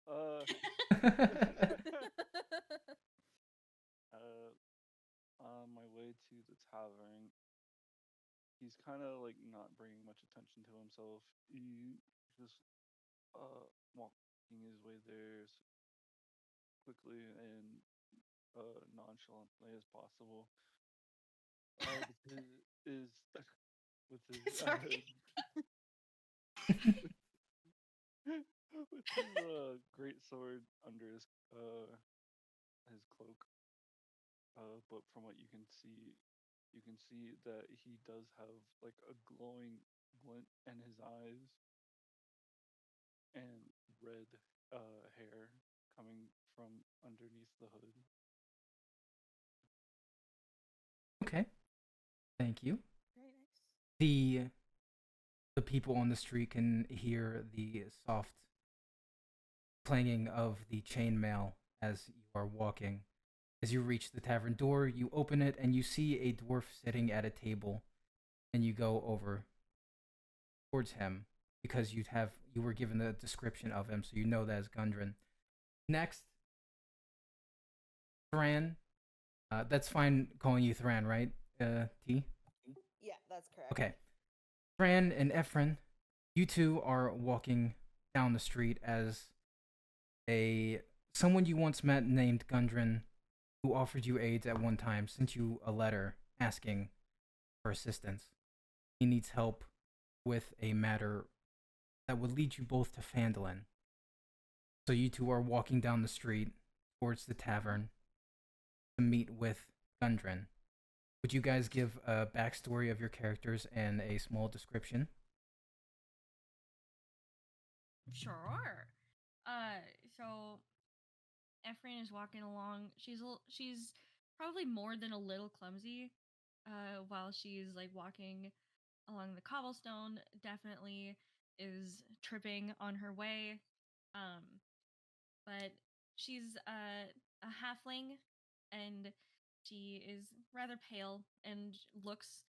Uh, uh, on my way to the tavern, he's kind of like not bringing much attention to himself. He just walking his way there quickly and nonchalantly as possible. With his with his Sorry. with his great sword under his cloak. But from what you can see that he does have like a glowing glint in his eyes and red hair coming from underneath the hood. Okay, thank you. Very nice. The the people on the street can hear the soft clanging of the chainmail as you are walking. As you reach the tavern door, you open it and you see a dwarf sitting at a table, and you go over towards him because you were given the description of him, so you know that is Gundren. Next, Thran. That's fine calling you Thran, right? T. Yeah, that's correct. Okay. Thran and Ephron, you two are walking down the street as a someone you once met named Gundren, who offered you aid at one time, sent you a letter asking for assistance. He needs help with a matter that would lead you both to Phandelver. So you two are walking down the street towards the tavern to meet with Gundren. Would you guys give a backstory of your characters and a small description? Sure. Uh, so Ephraim is walking along. She's probably more than a little clumsy. While she's like walking along the cobblestone, definitely is tripping on her way. Um, but she's a halfling, and she is rather pale and looks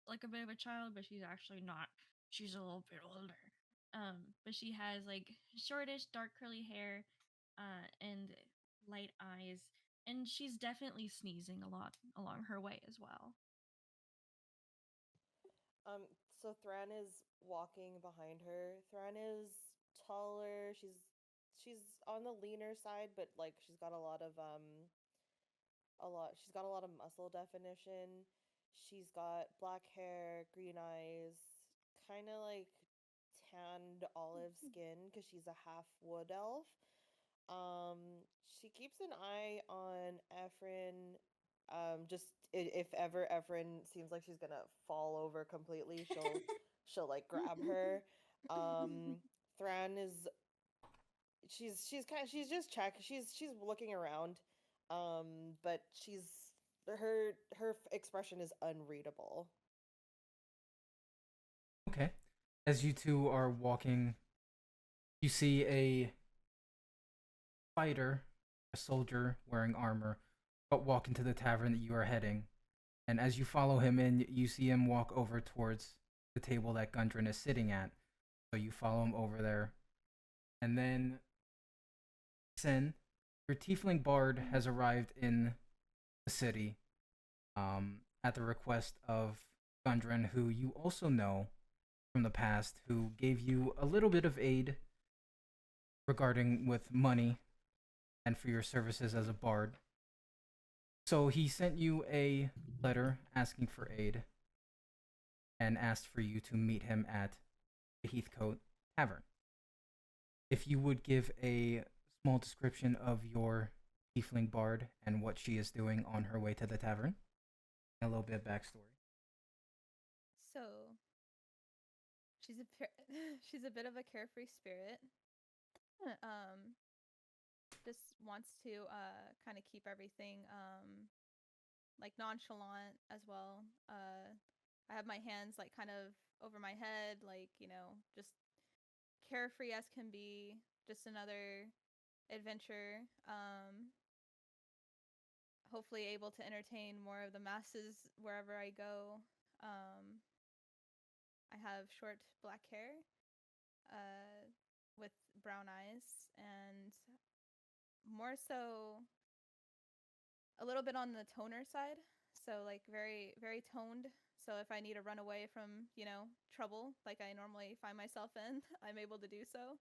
like a bit of a child, but she's actually not. She's a little bit older. But she has like shortish, dark curly hair, and light eyes, and she's definitely sneezing a lot along her way as well. Um, so Thran is walking behind her. Thran is taller. She's on the leaner side, but like she's got a lot of muscle definition. She's got black hair, green eyes, kind of like tanned olive skin because she's a half wood elf. She keeps an eye on Ephrin. Just if ever Ephrin seems like she's gonna fall over completely, she'll like grab her. Thran is she's just she's looking around, but her expression is unreadable. Okay. As you two are walking, you see a fighter, a soldier wearing armor, but walk into the tavern that you are heading. And as you follow him in, you see him walk over towards the table that Gundren is sitting at. So you follow him over there. And then, Sin, your tiefling bard has arrived in the city at the request of Gundren, who you also know from the past, who gave you a little bit of aid regarding with money and for your services as a bard. So he sent you a letter asking for aid and asked for you to meet him at the Heathcote Tavern. If you would give a small description of your tiefling bard and what she is doing on her way to the tavern, a little bit of backstory. So she's a bit of a carefree spirit. Um, just wants to kind of keep everything like nonchalant as well. I have my hands like kind of over my head, like just carefree as can be. Just another adventure. Hopefully able to entertain more of the masses wherever I go. I have short black hair. with brown eyes, and more so a little bit on the toner side. So like very very toned. So if I need to run away from, trouble like I normally find myself in, I'm able to do so.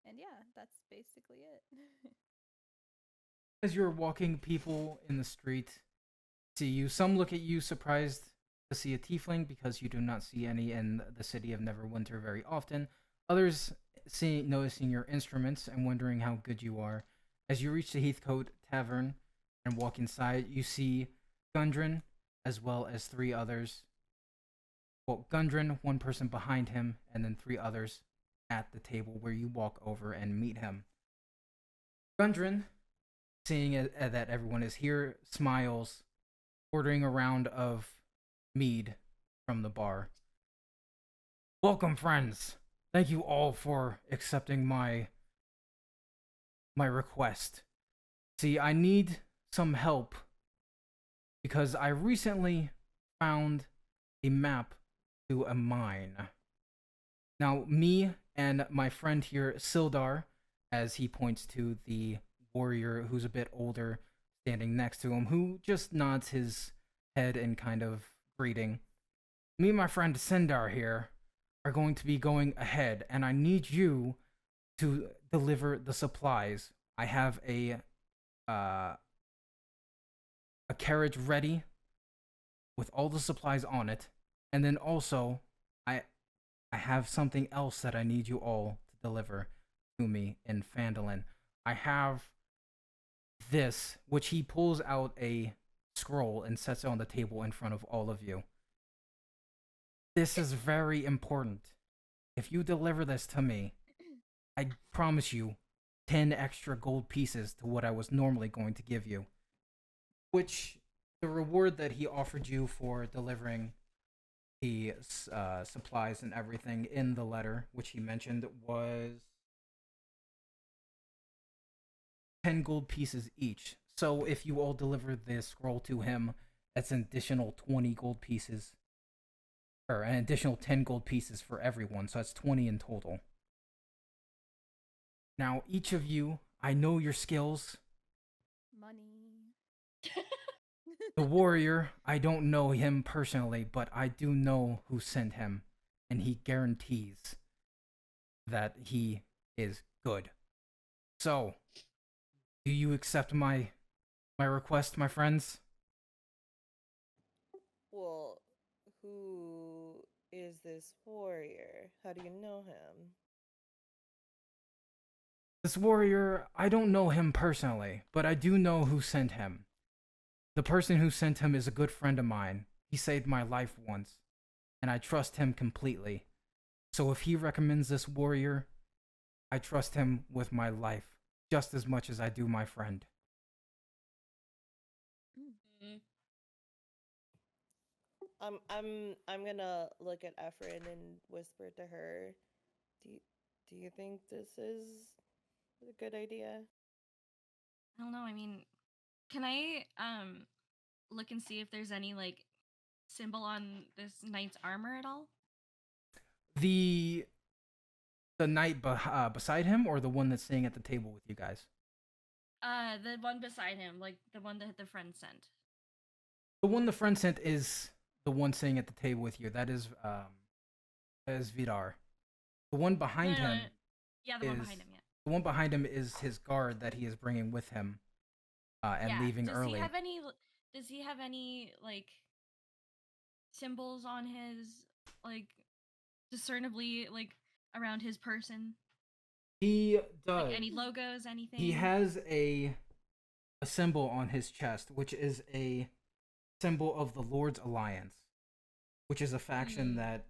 And yeah, that's basically it. As you're walking, people in the street see you. Some look at you surprised to see a tiefling because you do not see any in the city of Neverwinter very often. Others noticing your instruments and wondering how good you are. As you reach the Heathcote Tavern and walk inside, you see Gundren as well as three others. Well, Gundren, one person behind him, and then three others at the table where you walk over and meet him. Gundren, seeing that everyone is here, smiles, ordering a round of mead from the bar. Welcome, friends. Thank you all for accepting my request. See, I need some help because I recently found a map to a mine. Now, me and my friend here, Sildar, as he points to the warrior who's a bit older standing next to him, who just nods his head in kind of greeting. Me and my friend Sindar here are going to be going ahead, and I need you to deliver the supplies. I have a carriage ready with all the supplies on it, and then also I have something else that I need you all to deliver to me in Phandelver. I have this, which he pulls out a scroll and sets it on the table in front of all of you. This is very important. If you deliver this to me, I promise you 10 extra gold pieces to what I was normally going to give you. Which, the reward that he offered you for delivering the supplies and everything in the letter, which he mentioned, was 10 gold pieces each. So if you all deliver this scroll to him, that's an additional 20 gold pieces. Or an additional 10 gold pieces for everyone, so that's 20 in total. Now, each of you, I know your skills. Money. The warrior, I don't know him personally, but I do know who sent him, and he guarantees that he is good. So, do you accept my request, my friends? Well, who is this warrior? How do you know him? This warrior, I don't know him personally, but I do know who sent him. The person who sent him is a good friend of mine. He saved my life once, and I trust him completely. So if he recommends this warrior, I trust him with my life just as much as I do my friend. Mm-hmm. I'm gonna look at Ephraim and whisper to her, do you think this is a good idea? I don't know. I mean, can I look and see if there's any like symbol on this knight's armor at all? The knight beside him, or the one that's sitting at the table with you guys? The one beside him, like the one that the friend sent. The one the friend sent is the one sitting at the table with you. That is Vidar. The one behind him. Yeah, the one behind him. Yeah. The one behind him is his guard that he is bringing with him, and leaving early. Does he have any like symbols on his like discernibly like around his person? He does. Like any logos, anything? He has a symbol on his chest, which is a symbol of the Lord's Alliance, which is a faction that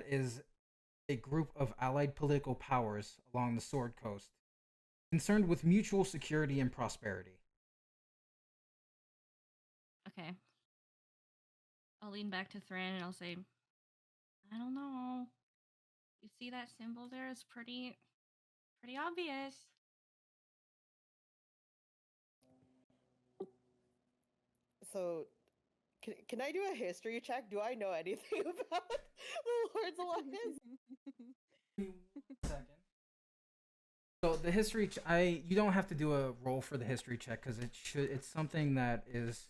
is a group of allied political powers along the Sword Coast, concerned with mutual security and prosperity. Okay. I'll lean back to Thran and I'll say, I don't know. You see that symbol there? It's pretty obvious. So, can I do a history check? Do I know anything about the Lord's Alliance? Give me 1 second. So the history, you don't have to do a roll for the history check because it's something that is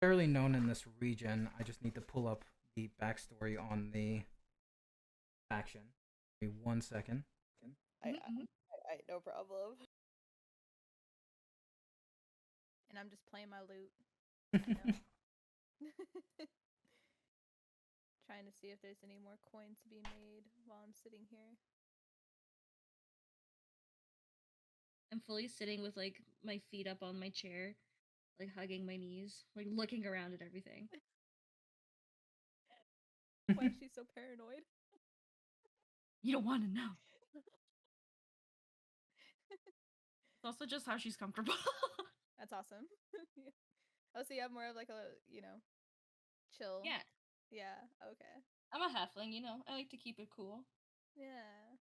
fairly known in this region. I just need to pull up the backstory on the faction. Give me 1 second. I no problem. And I'm just playing my loot. You know? Trying to see if there's any more coins to be made while I'm sitting here. I'm fully sitting with like my feet up on my chair, like hugging my knees, like looking around at everything. Why is she so paranoid? You don't want to know. It's also just how she's comfortable. That's awesome. Oh, so you have more of like a, chill. Yeah, Yeah, okay. I'm a halfling, you know. I like to keep it cool. Yeah.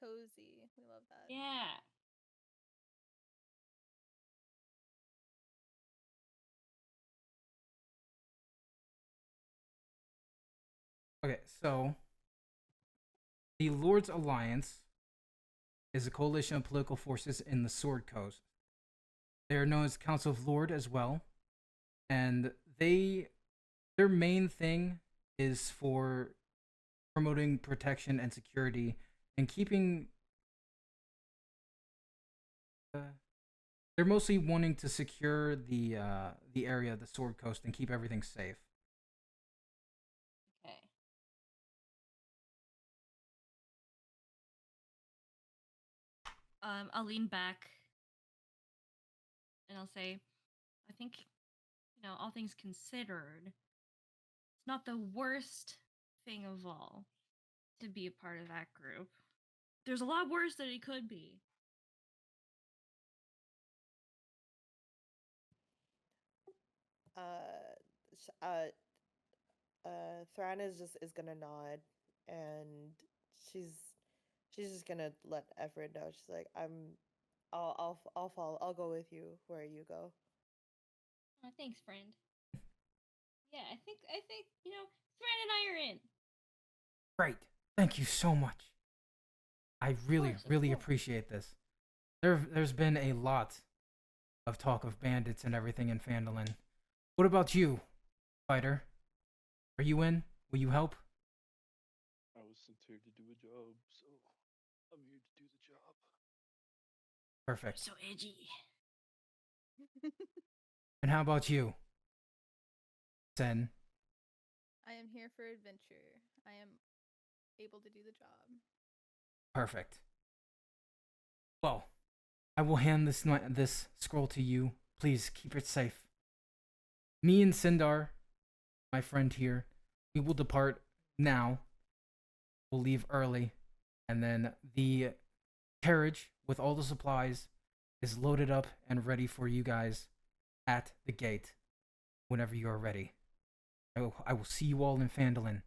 Cozy. We love that. Yeah. Okay, so the Lord's Alliance is a coalition of political forces in the Sword Coast. They are known as Council of Lord as well, and their main thing is for promoting protection and security and keeping. They're mostly wanting to secure the area of the Sword Coast and keep everything safe. Okay. I'll lean back and I'll say, I think, all things considered, it's not the worst thing of all to be a part of that group. There's a lot worse that it could be. Thran is gonna nod, and she's just gonna let Everett know. She's like, I'll follow. I'll go with you where you go. Oh, thanks, friend. Yeah, I think Thran and I are in. Great. Thank you so much. I really, course, of really course. appreciate this. There's been a lot of talk of bandits and everything in Phandelver. What about you, fighter? Are you in? Will you help? I was sent here to do a job, so I'm here to do the job. Perfect. So edgy. And how about you, Sen? I am here for adventure. I am able to do the job. Perfect. Well, I will hand this scroll to you. Please keep it safe. Me and Sindar, my friend here, we will depart now. We'll leave early, and then the carriage with all the supplies is loaded up and ready for you guys at the gate whenever you are ready. I will see you all in Phandelver.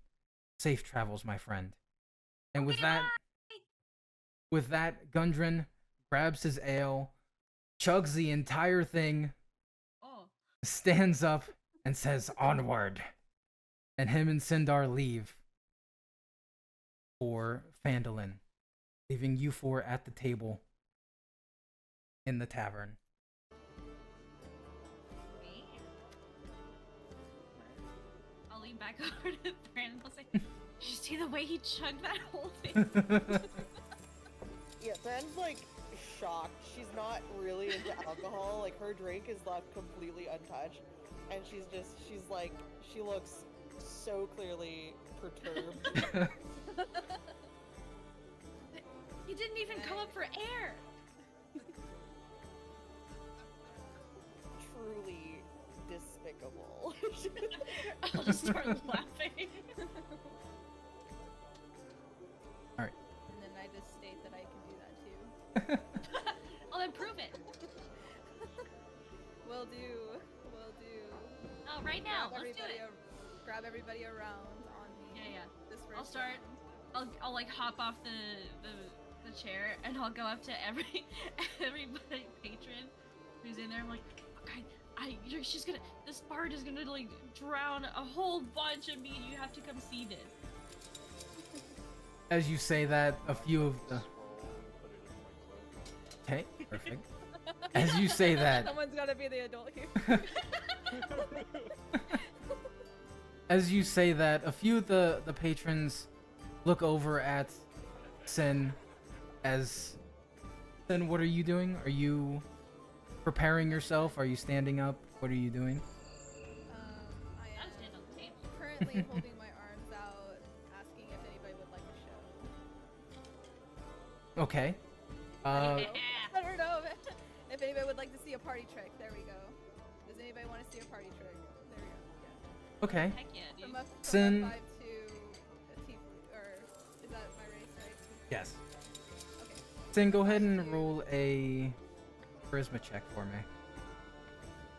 Safe travels, my friend. And with that, Gundren grabs his ale, chugs the entire thing, stands up, and says, "Onward." And him and Sindar leave for Phandelver, leaving you four at the table in the tavern. I'll lean back over to Thran and I'll say, did you see the way he chugged that whole thing? Yeah, Thran's like shocked. She's not really into alcohol. Like her drink is left completely untouched, and she looks so clearly perturbed. He didn't even come up for air. Truly despicable. I'll just start laughing. Alright. And then I just state that I can do that too. I'll then prove it. Will do. Oh, right now. Let's do it. Grab everybody around on me. Yeah. This I'll first start. round. I'll like hop off the chair and I'll go up to everybody patron who's in there. I'm like, okay, This bard is gonna like drown a whole bunch of meat. You have to come see this. As you say that, a few of the... Scroll and put it in my cloak. Okay, perfect. As you say that, Someone's gotta be the adult here. as you say that, a few of the patrons look over at Sin as... Sin, what are you doing? Are you preparing yourself? Are you standing up? What are you doing? I Gotta am stand on the table. currently holding my arms out, asking if anybody would like a show. Okay. I don't know if anybody would like to see a party trick. There we go. Does anybody want to see a party trick? There we go. Yeah. Okay. Heck yeah, dude. From Sin- a 5 to a T, or is that my race, right? Yes. Okay. Sin, go ahead and roll a charisma check for me.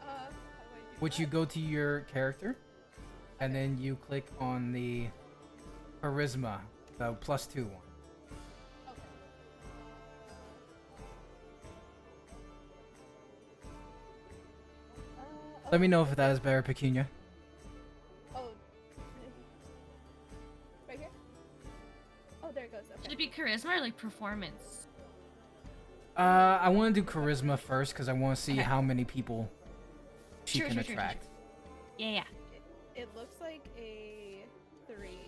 How do I do Which you that? go to your character, and then you click on the charisma, the +2 one. Okay. Let me know if that is better, Pecunia. Oh. Right here? Oh, there it goes. Should Okay. it be charisma or like performance? I want to do charisma first because I want to see Okay. how many people she Sure, can sure, sure, sure. attract. Yeah. It looks like a 3.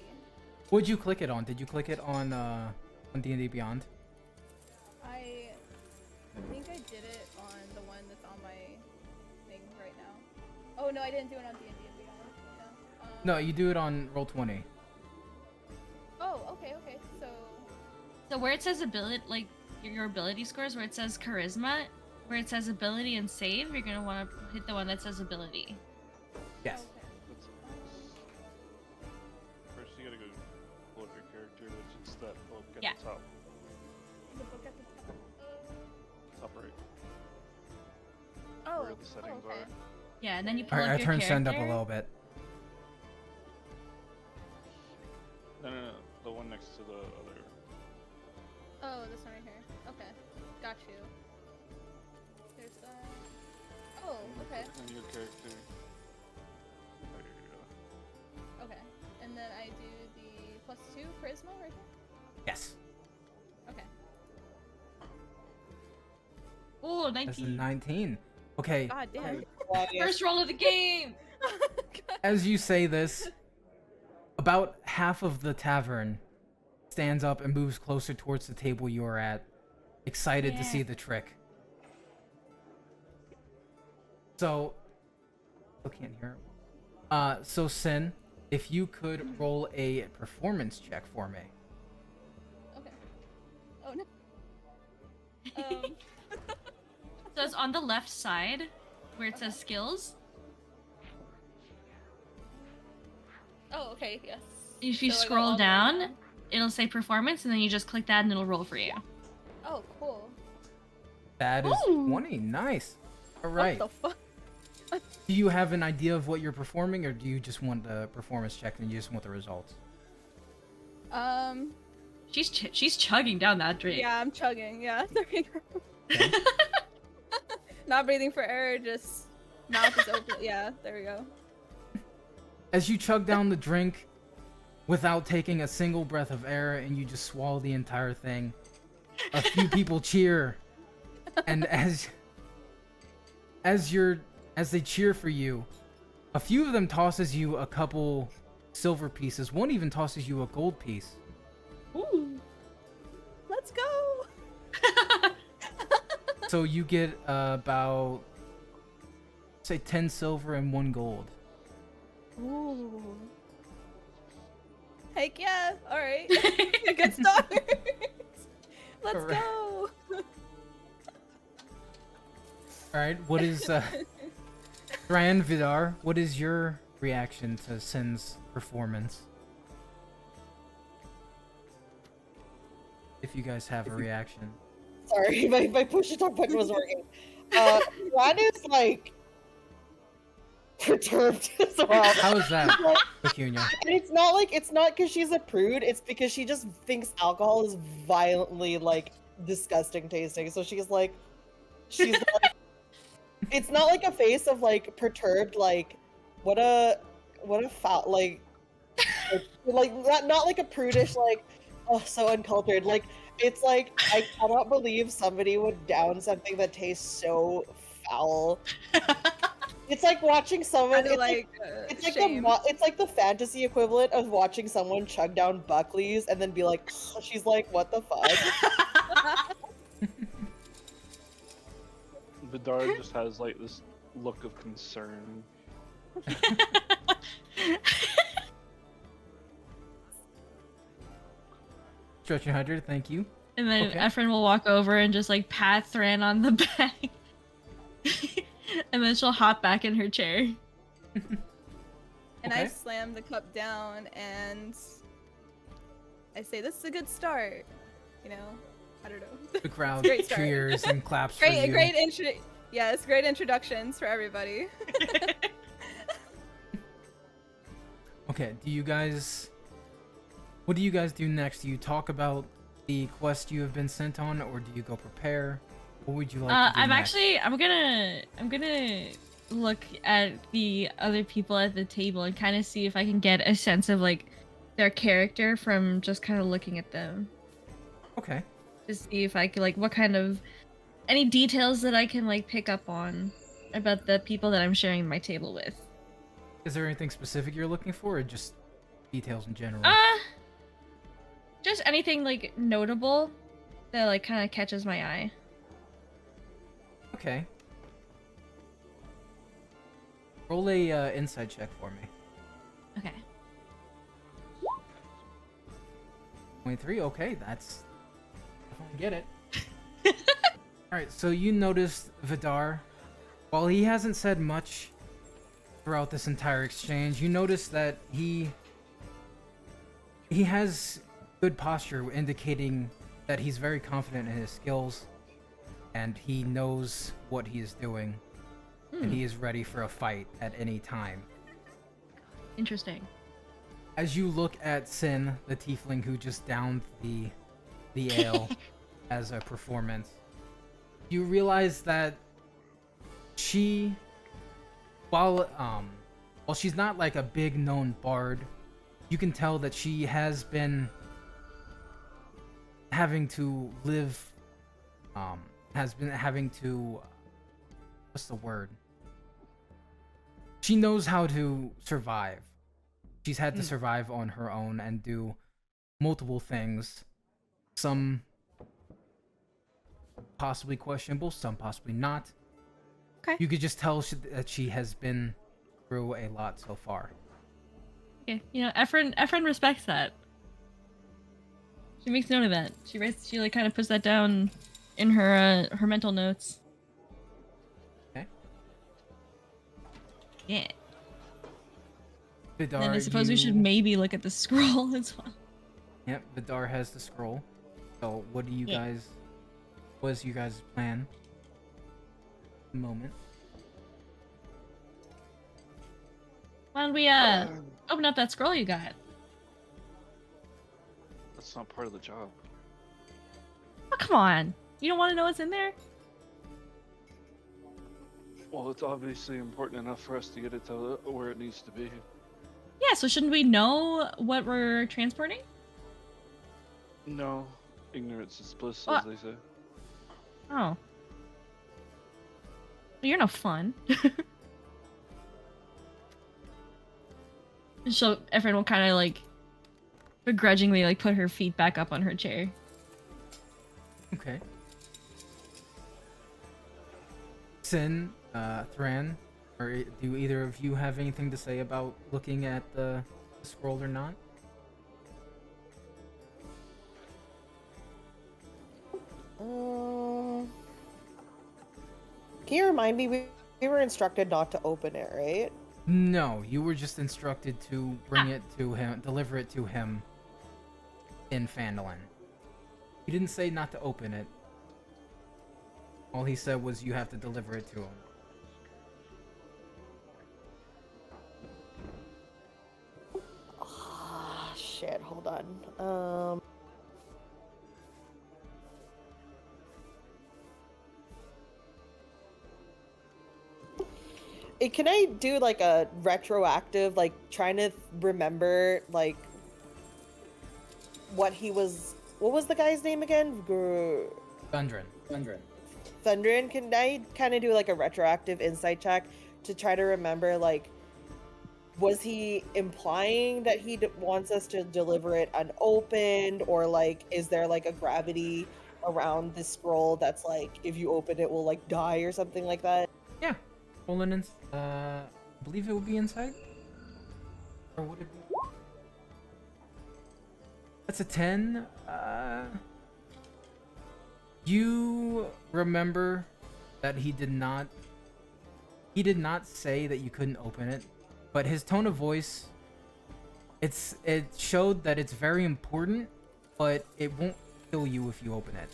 What'd you click it on? Did you click it on D&D Beyond? I think I did it on the one that's on my thing right now. Oh no, I didn't do it on D&D and Beyond. Yeah. No, you do it on Roll20. Oh, okay. So So where it says ability, like your ability scores, where it says charisma, where it says ability and save, you're gonna want to hit the one that says ability. Yes. Okay. That's first you gotta go pull up your character, which is that book at Yeah. the top, The book at the top. top right, Oh. where the settings okay. are. Yeah, and then you pull Alright, up I your turned character. send up a little bit. No, the one next to the other. Oh, this one right here. Okay. Got you. There's that. Oh, okay. And your character. There you go. Okay. And then I do the +2 charisma right here? Yes. Okay. Oh, That's a 19. 19. Okay, God damn. First roll of the game. as you say this, about half of the tavern stands up and moves closer towards the table you are at, excited to Yeah. see the trick. So, still can't hear. So Sin, if you could roll a performance check for me. Okay. Oh no. So it's on the left side where it says skills. Oh, okay. Yes. If you So I go all scroll the way down, it'll say performance, and then you just click that, and it'll roll for you. Oh, cool. That is Ooh. 20. Nice. All right. What the fuck? Do you have an idea of what you're performing, or do you just want the performance check and you just want the results? She's chugging down that drink. Yeah, I'm chugging. Yeah, there we go. Not breathing for air, just mouth is open. Yeah, there we go. As you chug down the drink without taking a single breath of air and you just swallow the entire thing, a few people cheer. And as they cheer for you, a few of them tosses you a couple silver pieces. One even tosses you a gold piece. Ooh. Let's go. So you get about, say, 10 silver and 1 gold. Ooh. Heck yeah. All right. Good start. Let's Alright. go. Alright, what is, Ryan Vidar, what is your reaction to Sin's performance? If you guys have a reaction. Sorry, my push to talk button wasn't working. Ron is like perturbed as well. How is that, Pecunia? And it's not because she's a prude, it's because she just thinks alcohol is violently like disgusting tasting. So she's like it's not like a face of like perturbed, like what a foul, like not like a prudish, like, oh, so uncultured. Like, it's like, I cannot believe somebody would down something that tastes so foul. It's like watching someone. Kinda It's like shame. it's like the fantasy equivalent of watching someone chug down Buckley's and then be like, she's like, what the fuck? Vidar just has like this look of concern. Stretch 100, thank you. And then Okay. Ephraim will walk over and just like pat Thran on the back. And then she'll hop back in her chair. And I Okay. slam the cup down and I say, "This is a good start." You know, I don't know. The crowd Great start. cheers and claps for you. Great Yes, great introductions for everybody. Okay, what do you guys do next? Do you talk about the quest you have been sent on, or do you go prepare? What would you like to do I'm next? actually I'm gonna look at the other people at the table and kind of see if I can get a sense of like their character from just kind of looking at them. Okay. To see if I could like what kind of any details that I can like pick up on about the people that I'm sharing my table with. Is there anything specific you're looking for, or just details in general? Just anything like notable that like kind of catches my eye. Okay. Roll a insight check for me. Okay. 23. Okay, that's definitely get it. All right, so you noticed Vidar. While he hasn't said much throughout this entire exchange, you notice that he has good posture, indicating that he's very confident in his skills and he knows what he is doing, and he is ready for a fight at any time. Interesting. As you look at Sin, the tiefling who just downed the ale as a performance, you realize that she, while she's not like a big known bard, you can tell that she has been having to live, what's the word? She knows how to survive. She's had to survive on her own and do multiple things. Some possibly questionable, some possibly not. Okay. You could just tell that she has been through a lot so far. Okay, you know, Ephraim respects that. She makes note of that. She like kind of puts that down in her mental notes. Okay. Yeah. Vidar, Then I suppose we should maybe look at the scroll as well. Yep, Vidar has the scroll. So, what do you guys? What is you guys' plan? Moment. Why don't we open up that scroll you got? That's not part of the job. Oh, come on. You don't want to know what's in there? Well, it's obviously important enough for us to get it to where it needs to be. Yeah, so shouldn't we know what we're transporting? No, ignorance is bliss, Well, as they say. Oh. Well, you're no fun. So Ephraim will kind of like begrudgingly like put her feet back up on her chair. Okay. Sin, Thran, or do either of you have anything to say about looking at the scroll or not? Can you remind me? We were instructed not to open it, right? No, you were just instructed to bring it to him, deliver it to him in Phandelver. He didn't say not to open it. All he said was you have to deliver it to him. Ah, shit, hold on. can I do like a retroactive, like trying to remember like what was the guy's name again? Gundren. Thundrin. Can I kind of do like a retroactive insight check to try to remember, like, was he implying that he wants us to deliver it unopened, or like is there like a gravity around this scroll that's like if you open it will like die or something like that? Yeah. I believe it would be inside. Or would it be? That's a 10. You remember that he did not say that you couldn't open it, but his tone of voice, it showed that it's very important, but it won't kill you if you open it.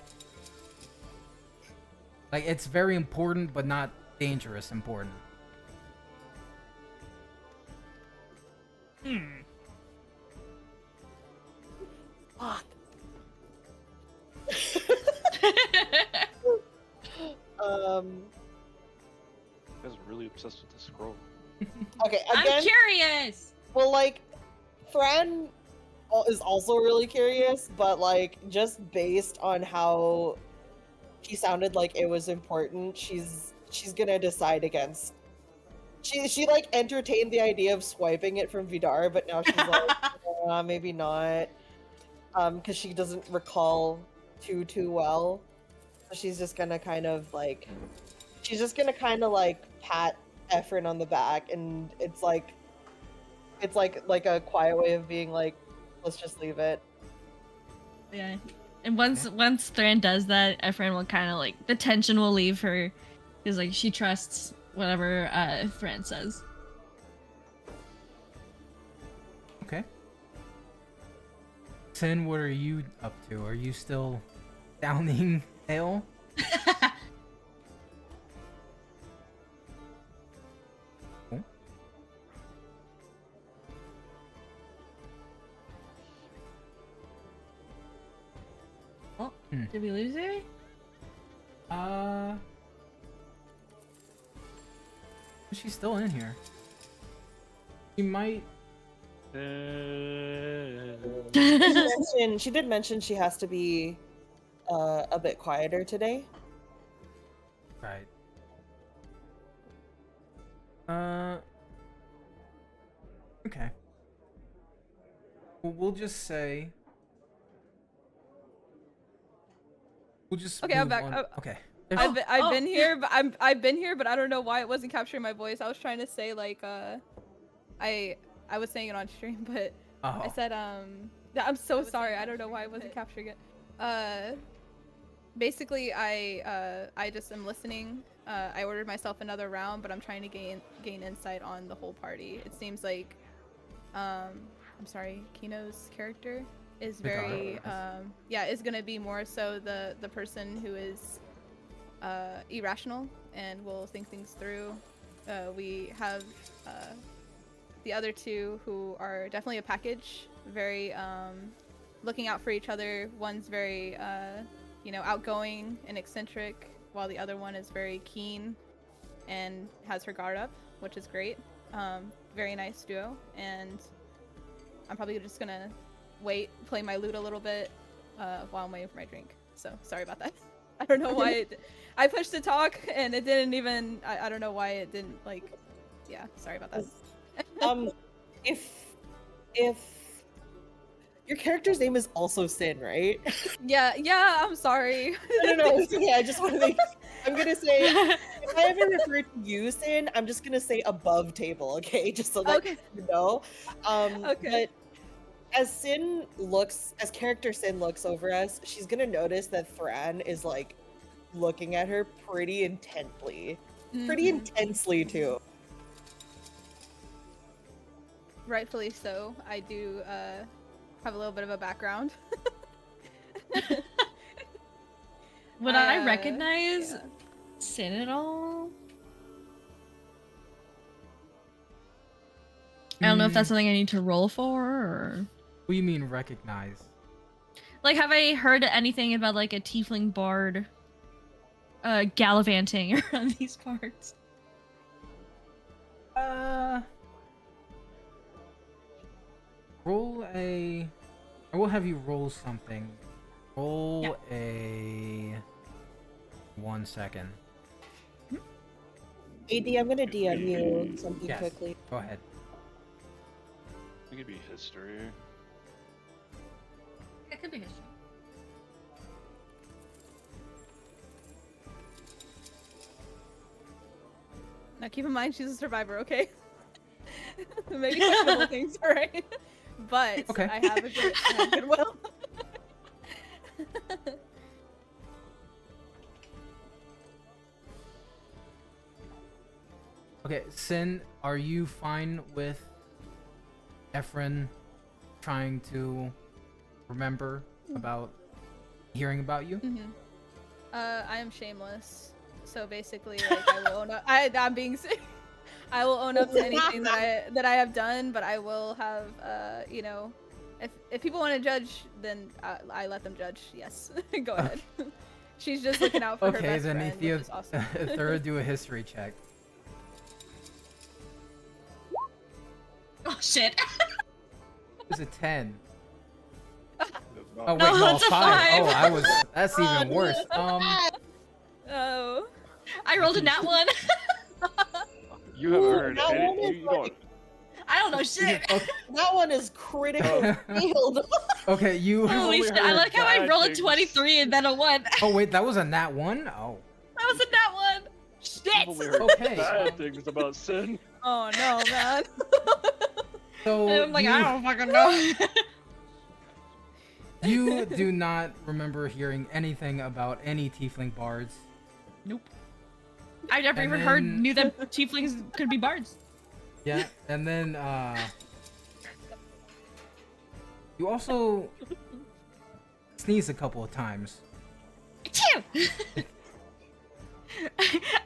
Like, it's very important, but not dangerous important. Fuck. You guys are really obsessed with the scroll. Okay, I'm again, curious. well, like, Fran is also really curious, but like, just based on how she sounded like it was important, she's gonna decide against. She like entertained the idea of swiping it from Vidar, but now she's like, maybe not, because she doesn't recall too well. So she's just gonna kind of like, pat Efren on the back, and it's like a quiet way of being like, let's just leave it. Yeah. And once Thran does that, Ephraim will kind of like, the tension will leave her because like she trusts whatever Thran says. Okay. Sin, what are you up to? Are you still downing ale? Cool. Oh, did we lose her? She's still in here. She might. She did mention she has to be a bit quieter today. Right. Okay. Well, we'll just say. Okay, I'm move back. on. Okay. I've been here, but I've been here, but I don't know why it wasn't capturing my voice. I was trying to say like I was saying it on stream, but I said I'm so sorry. I don't know why it wasn't capturing it. Basically I just am listening. I ordered myself another round, but I'm trying to gain insight on the whole party. It seems like I'm sorry, Kino's character is very is gonna be more so the person who is irrational and will think things through. We have the other two who are definitely a package, very looking out for each other. One's very outgoing and eccentric, while the other one is very keen and has her guard up, which is great. Very nice duo, and I'm probably just gonna play my lute a little bit while I'm waiting for my drink. So sorry about that. I don't know why I pushed to talk and it didn't even. I don't know why it didn't like. Yeah, sorry about that. If your character's name is also Sin, right? Yeah, I'm sorry. No, it's okay. I just want to make. I'm gonna say, if I ever refer to you, Sin, I'm just gonna say above table, okay? Just so that you know. Okay. But as character Sin looks over us, she's gonna notice that Thran is like looking at her pretty intently. Pretty intensely too. Rightfully so. I do have a little bit of a background. Would I recognize Sin at all? I don't know if that's something I need to roll for, or... What do you mean recognize? Like, have I heard anything about, like, a tiefling bard gallivanting around these parts? Roll a. I will have you roll something. Roll Yeah. a. 1 second. AD, I'm gonna DM you something Yes. quickly. Go ahead. It could be history. It could be history. Now keep in mind she's a survivor, okay? Maybe questionable things, alright? But Okay. I have goodwill. Okay, Sin, are you fine with Ephraim trying to remember about hearing about you? I am shameless. So basically, like, I will own up. I'm being sick. I will own up to anything that I have done, but I will have, you know, if people want to judge, then I let them judge. Yes, go ahead. She's just looking out for her Okay, best then friend, which is awesome. Thura, do a history check. Oh shit. It's a 10. No, Oh wait, No, no, it's a 5. five. Oh, I was. That's Oh, even worse. Oh. I rolled a nat one. You haven't Ooh, heard that any. one is You don't. like- I don't know shit. Okay, That one is critical field. okay, you. Oh. Holy only shit! I heard like how I bad rolled a things. 23 and then a 1. Oh wait, that was a nat 1. Oh. That was a nat 1. I've only Shit. heard Okay, bad things about Sin. Oh no, man. So And I'm like, you, I don't fucking know. you do not remember hearing anything about any tiefling bards. Nope. I never And even knew then- that tieflings could be bards. Yeah, and then you also sneeze a couple of times. Achoo!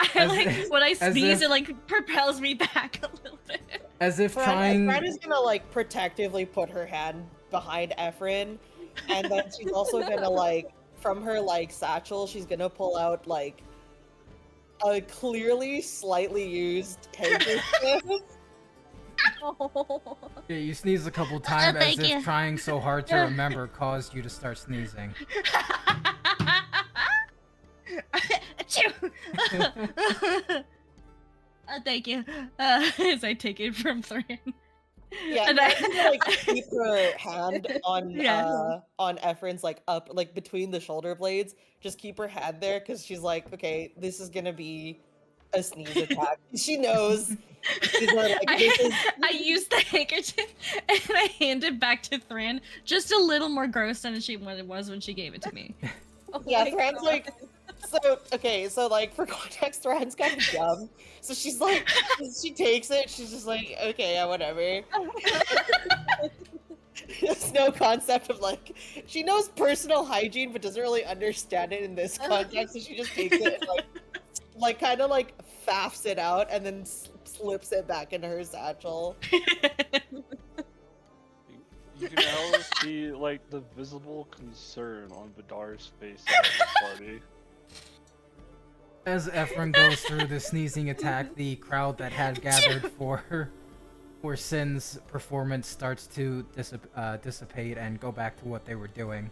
I As like if- when I as sneeze, if- it like propels me back a little bit. As if Fran trying. is gonna like protectively put her hand behind Ephraim, and then she's also gonna like from her like satchel, she's gonna pull out like a clearly slightly used handkerchief. Yeah, you sneeze a couple times as thank if you. trying so hard to remember caused you to start sneezing. Achoo! Thank you. As I take it from Thrin. Yeah, And Fran's gonna like keep her hand on Yeah. on Ephraim's like up like between the shoulder blades. Just keep her hand there because she's like, okay, this is gonna be a sneeze attack. She knows. She's like, this is I use the handkerchief and I hand it back to Thran, just a little more gross than what it was when she gave it to me. Oh yeah. my Thran's God. like, so okay, so like for context, Thran's kind of dumb. So she's like, she takes it. She's just like, okay, yeah, whatever. There's no concept of like, she knows personal hygiene, but doesn't really understand it in this context. So she just takes it and like kind of like faffs it out and then slips it back into her satchel. You can now see like the visible concern on Vidar's face at this party. As Ephraim goes through the sneezing attack, the crowd that had gathered for Sin's performance starts to dissipate and go back to what they were doing.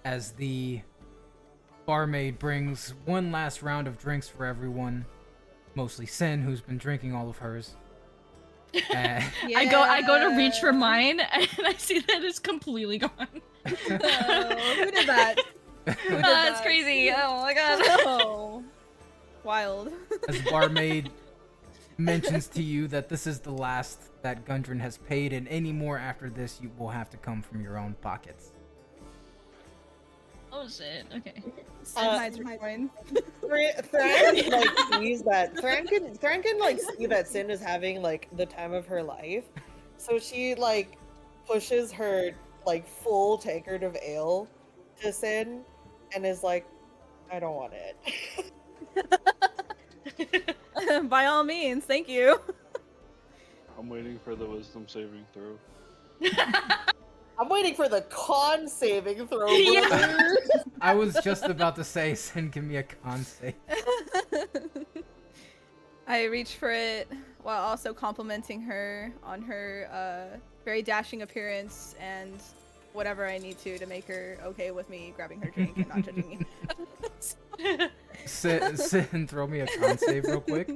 As the barmaid brings one last round of drinks for everyone, mostly Sin, who's been drinking all of hers. And I go to reach for mine and I see that it's completely gone. Oh, who did that? Who did That's that? crazy. Oh my god. Oh. Wild. as barmaid mentions to you that this is the last that Gundren has paid, and any more after this you will have to come from your own pockets. Oh shit. Okay. Sid hides her coins. Thran like sees that Thran can like see that Sin is having like the time of her life, so she like pushes her like full tankard of ale to Sin and is like, I don't want it. By all means, thank you. I'm waiting for the wisdom saving throw. I'm waiting for the con saving throw. Yeah. brother. I was just about to say, Sin, give me a con save. I reach for it while also complimenting her on her very dashing appearance and whatever I need to make her okay with me grabbing her drink and not judging me. Sit and throw me a con save real quick.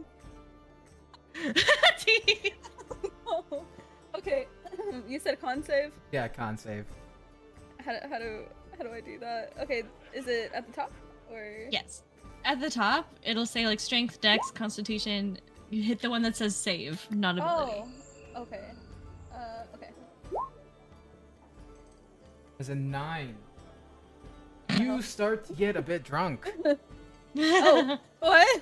Oh, okay. You said con save? Yeah, con save. How do I do that? Okay, is it at the top or? Yes. At the top, it'll say like strength, dex, constitution. You hit the one that says save, not ability. Oh, okay. Okay. As a 9. You start to get a bit drunk. Oh, what?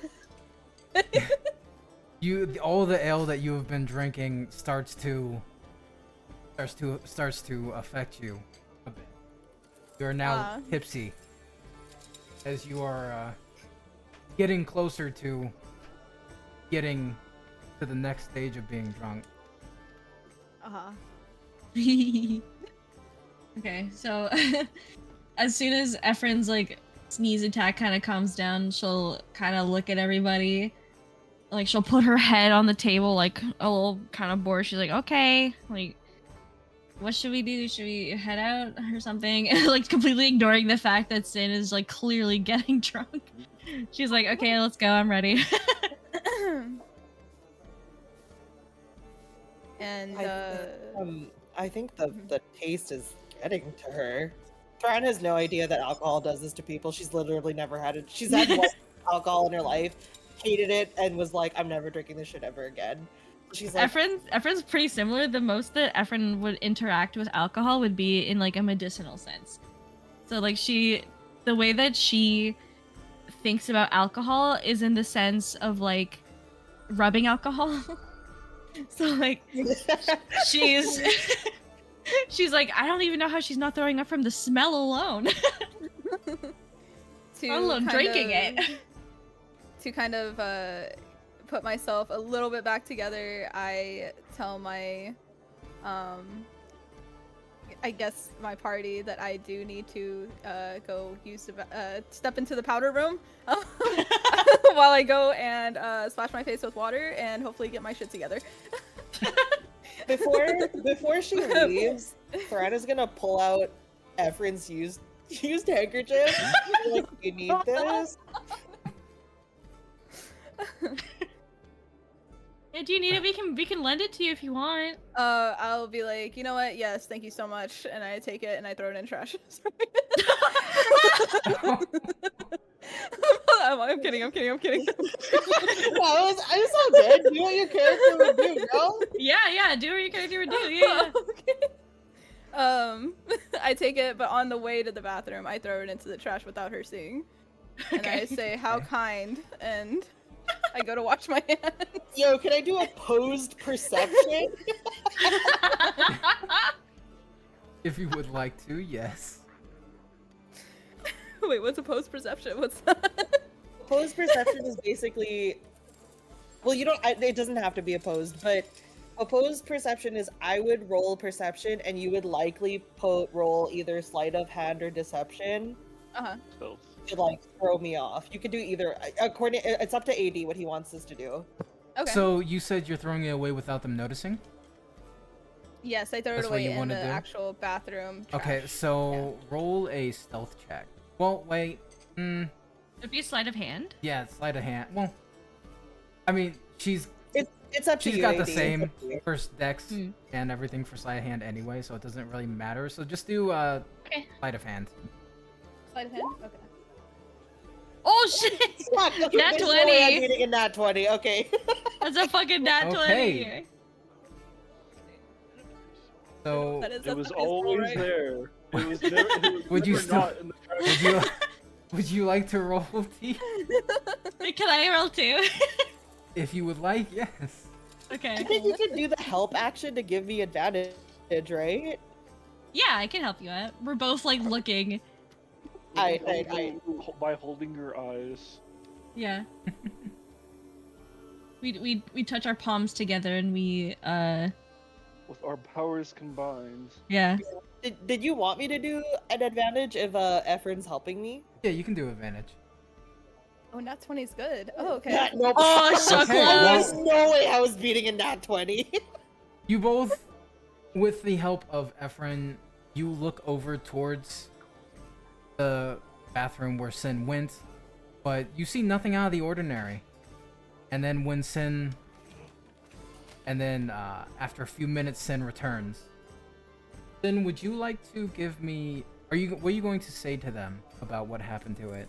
All the ale that you have been drinking starts to affect you a bit. You are now tipsy as you are getting closer to getting to the next stage of being drunk. Okay, so as soon as Ephron's like sneeze attack kind of calms down, she'll kind of look at everybody. Like she'll put her head on the table, like a little kind of bored. She's like, "Okay, like, what should we do? Should we head out or something?" Like completely ignoring the fact that Sin is like clearly getting drunk. She's like, "Okay, let's go. I'm ready." And I think the taste is getting to her. Fran has no idea that alcohol does this to people. She's literally never had it. She's had one alcohol in her life, hated it, and was like, "I'm never drinking this shit ever again." She's like, Ephron's pretty similar. The most that Ephron would interact with alcohol would be in like a medicinal sense. So like the way that she thinks about alcohol is in the sense of like rubbing alcohol. So like she's like, I don't even know how she's not throwing up from the smell alone. Let alone drinking it. To kind of put myself a little bit back together, I tell my I guess my party that I do need to go step into the powder room while I go and splash my face with water and hopefully get my shit together. Before she leaves, Farada's gonna pull out Ephron's used handkerchief. Like, "You need this?" Yeah, do you need it? We can lend it to you if you want. I'll be like, "You know what? Yes, thank you so much," and I take it and I throw it in trash. I'm kidding. I just so good. Do what your character would do, girl. Yeah, do what your character would do. Yeah. Okay. I take it, but on the way to the bathroom, I throw it into the trash without her seeing, and I say, "How kind," and I go to wash my hands. Yo, can I do opposed perception? If you would like to, yes. Wait, what's opposed perception? What's that? Opposed perception is basically, well, you don't. It doesn't have to be opposed, but opposed perception is I would roll perception, and you would likely roll either sleight of hand or deception. Stealth. To like throw me off. You could do either. According, it's up to AD what he wants us to do. Okay. So you said you're throwing it away without them noticing? Yes, I throw That's it what away you in wanna the do? actual bathroom. Okay, trash. so roll a stealth check. Well, wait. It'd be a sleight of hand. Yeah, sleight of hand. Well, I mean, It's up to you. she's got the AD. It's same up to you. first dex and everything for sleight of hand anyway, so it doesn't really matter. So just do Okay. sleight of hand. Sleight of hand. Okay. Oh shit! Fuck, okay, Nat there's no way I'm 20. getting a nat 20. Okay. That's a fucking nat 20. Okay. So It was always there. It was never. It was Would you never still- not in the trash. would you like to roll, T? Can I roll too? If you would like, yes. Okay. I think you can do the help action to give me advantage, right? Yeah, I can help you out. We're both like looking. I By holding your eyes. Yeah. we touch our palms together and we With our powers combined. yeah. Did you want me to do an advantage if Ephron's helping me? Yeah, you can do advantage. Oh, nat 20's good. Oh, okay. Yeah, nope. Oh, so Okay, close. There's no way I was beating a nat 20. You both, with the help of Ephraim, you look over towards the bathroom where Sin went, but you see nothing out of the ordinary. And then when Sin... And then after a few minutes, Sin returns. Sin, would you like to give me... What are you going to say to them about what happened to it?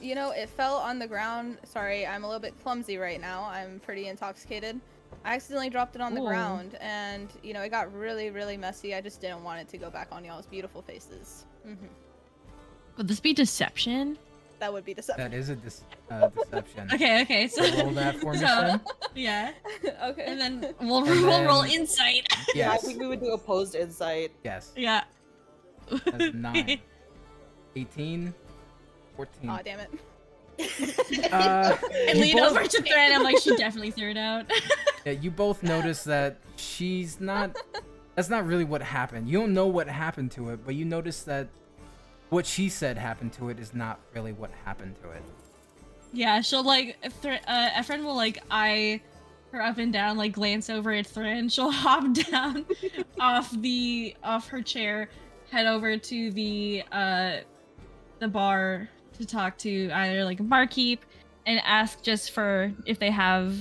You know, it fell on the ground. Sorry, I'm a little bit clumsy right now. I'm pretty intoxicated. I accidentally dropped it on the Ooh. ground, and, you know, it got really, really messy. I just didn't want it to go back on y'all's beautiful faces. Would this be deception? That would be deception. That is a deception. Okay, so Roll that for me, so- Sin. yeah, Okay. and then we'll And roll then- insight. Yeah, I Yes. think we would do opposed insight. Yes. Yeah. That's 9. 18. 14. Aw, damn it. I you lean both- over to Thread. I'm like, she definitely threw it out. Yeah, you both notice that she's not... That's not really what happened. You don't know what happened to it, but you notice that what she said happened to it is not really what happened to it. Yeah, she'll like, Efren will like eye her up and down, like glance over at Thrin. She'll hop down off her chair, head over to the bar to talk to either like a barkeep and ask just for if they have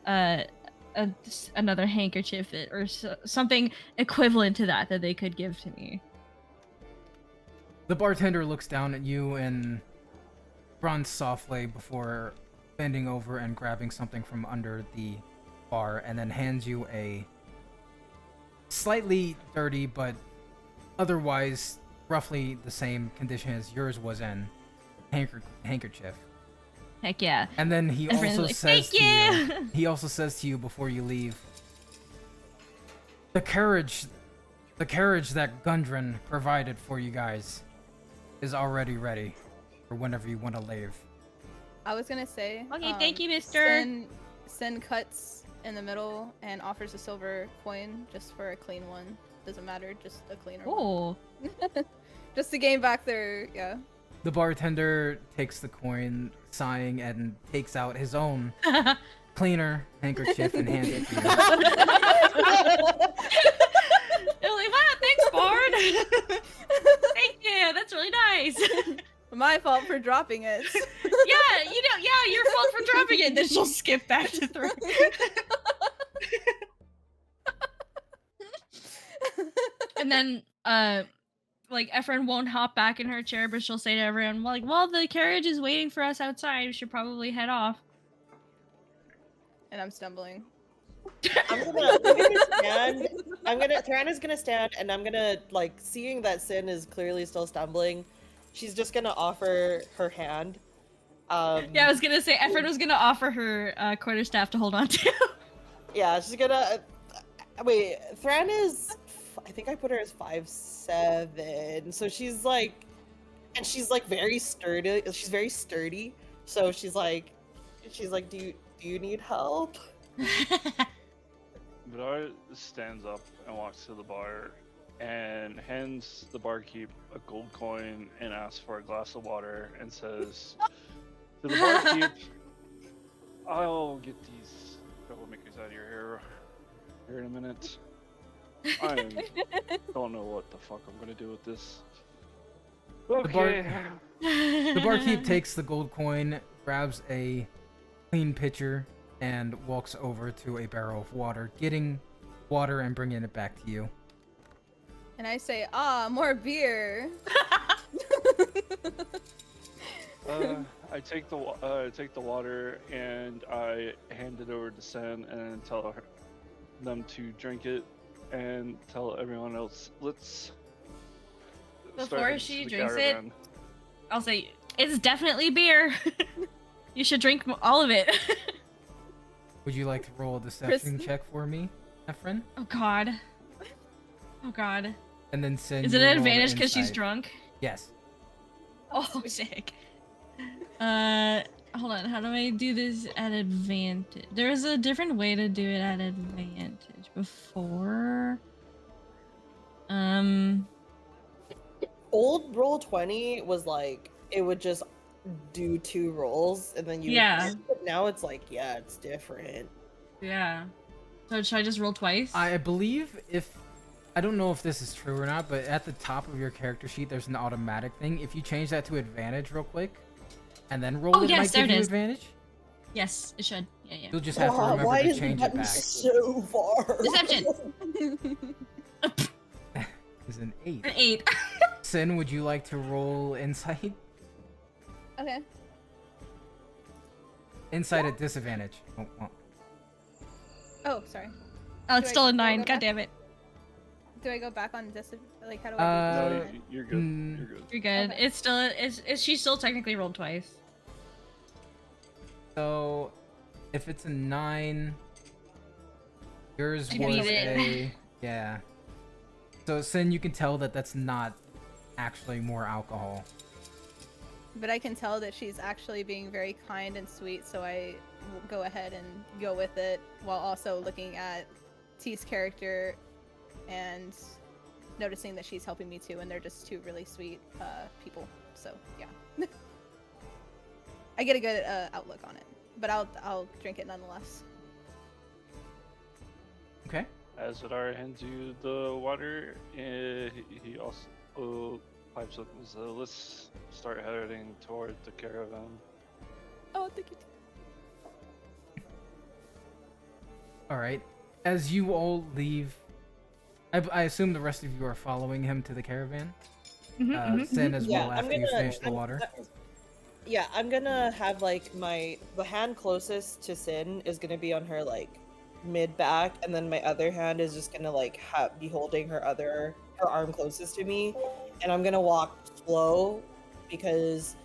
another handkerchief or something equivalent to that they could give to me. The bartender looks down at you and grunts softly before bending over and grabbing something from under the bar, and then hands you a slightly dirty but otherwise roughly the same condition as yours was in handkerchief. Heck yeah. And then he Everyone's also like, says "Thank to you, you!" he also says to you before you leave, the carriage that Gundren provided for you guys is already ready for whenever you want to leave. I was gonna say. Okay, thank you, mister. Sin cuts in the middle and offers a silver coin just for a clean one. Doesn't matter, just a cleaner one. Oh. Just to gain back their, yeah. The bartender takes the coin, sighing, and takes out his own cleaner handkerchief and hands it to you. They're like, wow, thanks, Bard. Thank you. That's really nice. My fault for dropping it. Yeah, your fault for dropping it. Then she'll skip back to 3. And then, like, Efren won't hop back in her chair, but she'll say to everyone, like, well, the carriage is waiting for us outside. We should probably head off. And I'm stumbling. I'm gonna stand. Thorana's gonna stand, and I'm gonna, like, seeing that Sin is clearly still stumbling, she's just gonna offer her hand. Yeah, I was gonna say, Efren was gonna offer her quarterstaff to hold on to. Yeah, she's gonna. Wait, Thran is. I think I put her as 5'7", so she's like, and she's like very sturdy. She's very sturdy, so she's like, do you need help? Vidar stands up and walks to the bar and hands the barkeep a gold coin and asks for a glass of water and says to the barkeep, I'll get these troublemakers out of your hair here in a minute. I don't know what the fuck I'm gonna do with this. Okay. The barkeep takes the gold coin, grabs a clean pitcher, and walks over to a barrel of water, getting water and bringing it back to you. And I say, more beer. I take the water and I hand it over to Sen and tell them to drink it and tell everyone else, let's start Before heading she to the drinks caravan. it, I'll say, it's definitely beer. You should drink all of it. Would you like to roll a deception Chris- check for me, Efren? Oh god. Oh god. And then send. Is it an advantage because she's drunk? Yes. Oh, sick. Hold on. How do I do this at advantage? There is a different way to do it at advantage before. Old Roll20 was like it would just do 2 rolls and then you Yeah. would, but now it's like, yeah, it's different. Yeah. So should I just roll twice? I believe I don't know if this is true or not, but at the top of your character sheet, there's an automatic thing. If you change that to advantage real quick, and then roll Oh, it, yes, might there give it you is. advantage. Yes, it should. Yeah, yeah. You'll just have to Wow, remember why to is the change it button back. so far? Deception. Is an 8. An 8. Sin, would you like to roll insight? Okay. Insight at disadvantage. Oh, Oh, sorry. Oh, Do it's I- still a do I 9. go God back? damn it. Do I go back on like how do I No, do Uh, disadvantage? you're good. mm, You're good. You're good. Okay. It's still she still technically rolled twice. So, if it's a 9, yours I was beat it. a yeah. So Sin, you can tell that that's not actually more alcohol. But I can tell that she's actually being very kind and sweet, so I will go ahead and go with it while also looking at T's character and noticing that she's helping me too, and they're just 2 really sweet people. So yeah, I get a good outlook on it, but I'll drink it nonetheless. Okay. As Vidar hands you the water, he also pipes up and says, let's start heading toward the caravan. Oh, thank you. All right. As you all leave, I assume the rest of you are following him to the caravan. Sin as well after you finish the water. Yeah, I'm gonna have like the hand closest to Sin is gonna be on her like mid back, and then my other hand is just gonna like be holding her arm closest to me, and I'm gonna walk slow because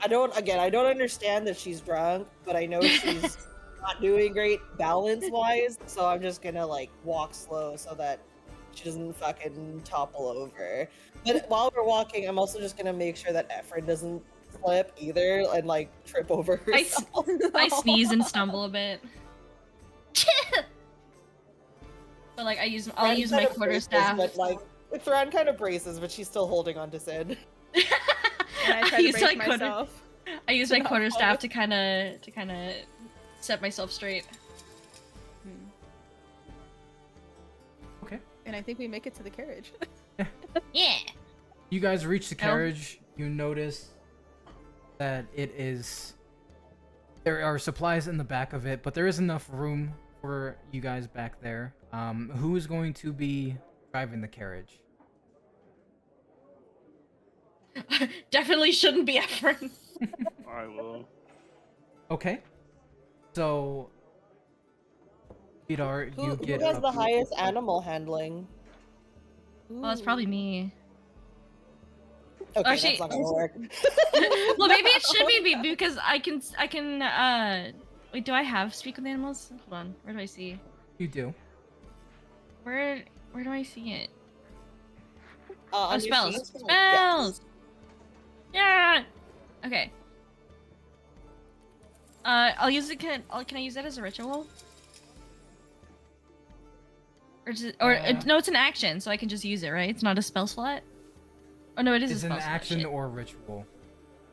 I don't understand that she's drunk, but I know she's not doing great balance wise, so I'm just gonna like walk slow so that she doesn't fucking topple over. But while we're walking, I'm also just gonna make sure that Efren doesn't slip either and like trip over herself. I sneeze and stumble a bit. But like I'll use my quarterstaff. But like Thran kind of braces, but she's still holding on to Sid. And I try to brace myself. I use my quarterstaff to kind of set myself straight. Okay. And I think we make it to the carriage. Yeah. You guys reach the Oh. carriage. You notice that there are supplies in the back of it, but there is enough room for you guys back there. Who is going to be driving the carriage? Definitely shouldn't be Efren. I will. Okay. So, Vidar, you Who get has up. the highest animal handling? Well, it's probably me. Okay, Actually- that's not gonna work. Well, maybe it should be me because I can wait, do I have speak with animals? Hold on. Where do I see? You do. Where do I see it? Oh, On your spells. sheet? Spells. Yeah. Okay. I'll use it. Can I use that as a ritual? No, it's an action, so I can just use it, right? It's not a spell slot. Oh no, it is It's a an spell slot. action shit. or ritual.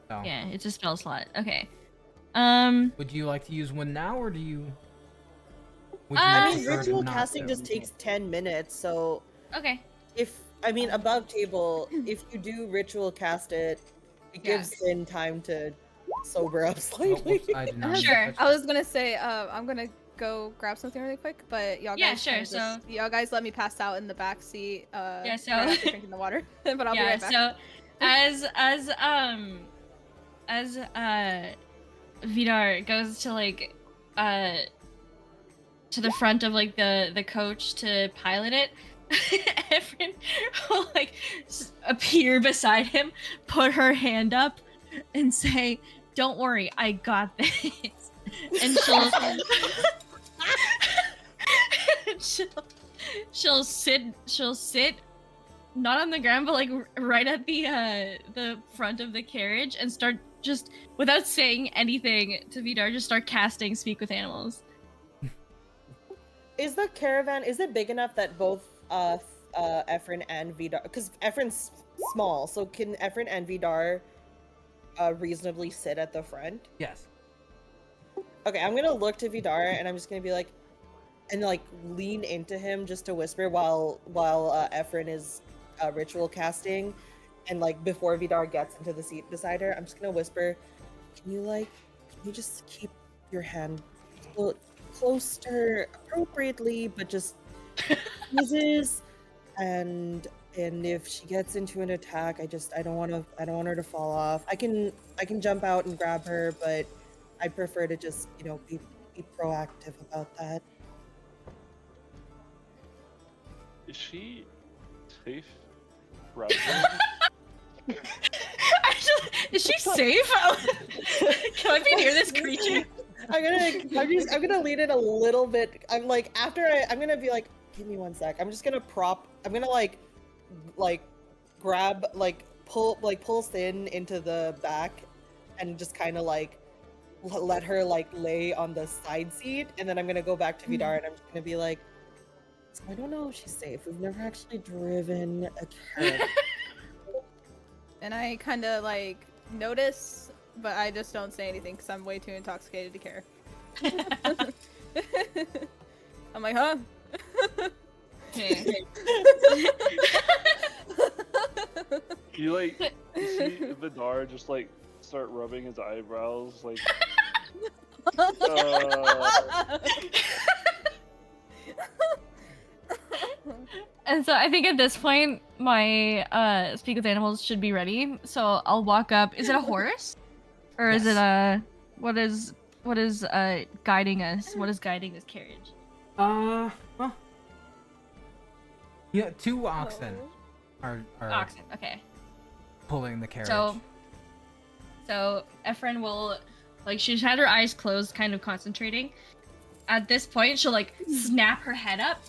So, Yeah, it's a spell slot. Okay. would you like to use one now, or do you? Would I Uh, mean, prefer ritual not casting to? just takes 10 minutes, so Okay. above table, if you do ritual cast it, it Yeah. gives Sin time to sober up Oh, slightly. whoops, I did not Sure. catch I that. was gonna say, I'm gonna go grab something really quick, but y'all Yeah, guys sure, kinda just- y'all guys let me pass out in the back seat. Yeah, so- right after drinking the water, but I'll be yeah. right back. So, as Vidar goes to like to the front of like the coach to pilot it, Efren will like appear beside him, put her hand up, and say, "Don't worry, I got this." And she'll sit not on the ground but like right at the front of the carriage and start just without saying anything to Vidar just start casting speak with animals. Is the caravan, is it big enough that both Efren and Vidar, because Efren's small, so can Efren and Vidar reasonably sit at the front? Yes. Okay, I'm gonna look to Vidar and I'm just gonna be like, and like lean into him just to whisper while Efren is ritual casting, and like before Vidar gets into the seat beside her, I'm just gonna whisper, can you just keep your hand close to her appropriately, but just eases, and if she gets into an attack, I don't want her to fall off. I can jump out and grab her, but I prefer to just, be proactive about that. Is she safe? Rather Actually, is she safe? Can I be near this creature? I'm gonna lean in a little bit. I'm like, I'm gonna be like, give me 1 sec. I'm just gonna I'm gonna like grab, pull Sin into the back and just kind of like let her like lay on the side seat, and then I'm gonna go back to Vidar and I'm just gonna be like, so I don't know if she's safe. We've never actually driven a carriage. And I kind of like notice, but I just don't say anything because I'm way too intoxicated to care. I'm like, huh? Okay. you see Vidar just like start rubbing his eyebrows like And so I think at this point, my speak with animals should be ready. So I'll walk up. Is it a horse, or is it a what is guiding us? What is guiding this carriage? Well, yeah, 2 oxen are Oxen. Okay. pulling the carriage. So Efren will, like, she's had her eyes closed, kind of concentrating. At this point, she'll like snap her head up,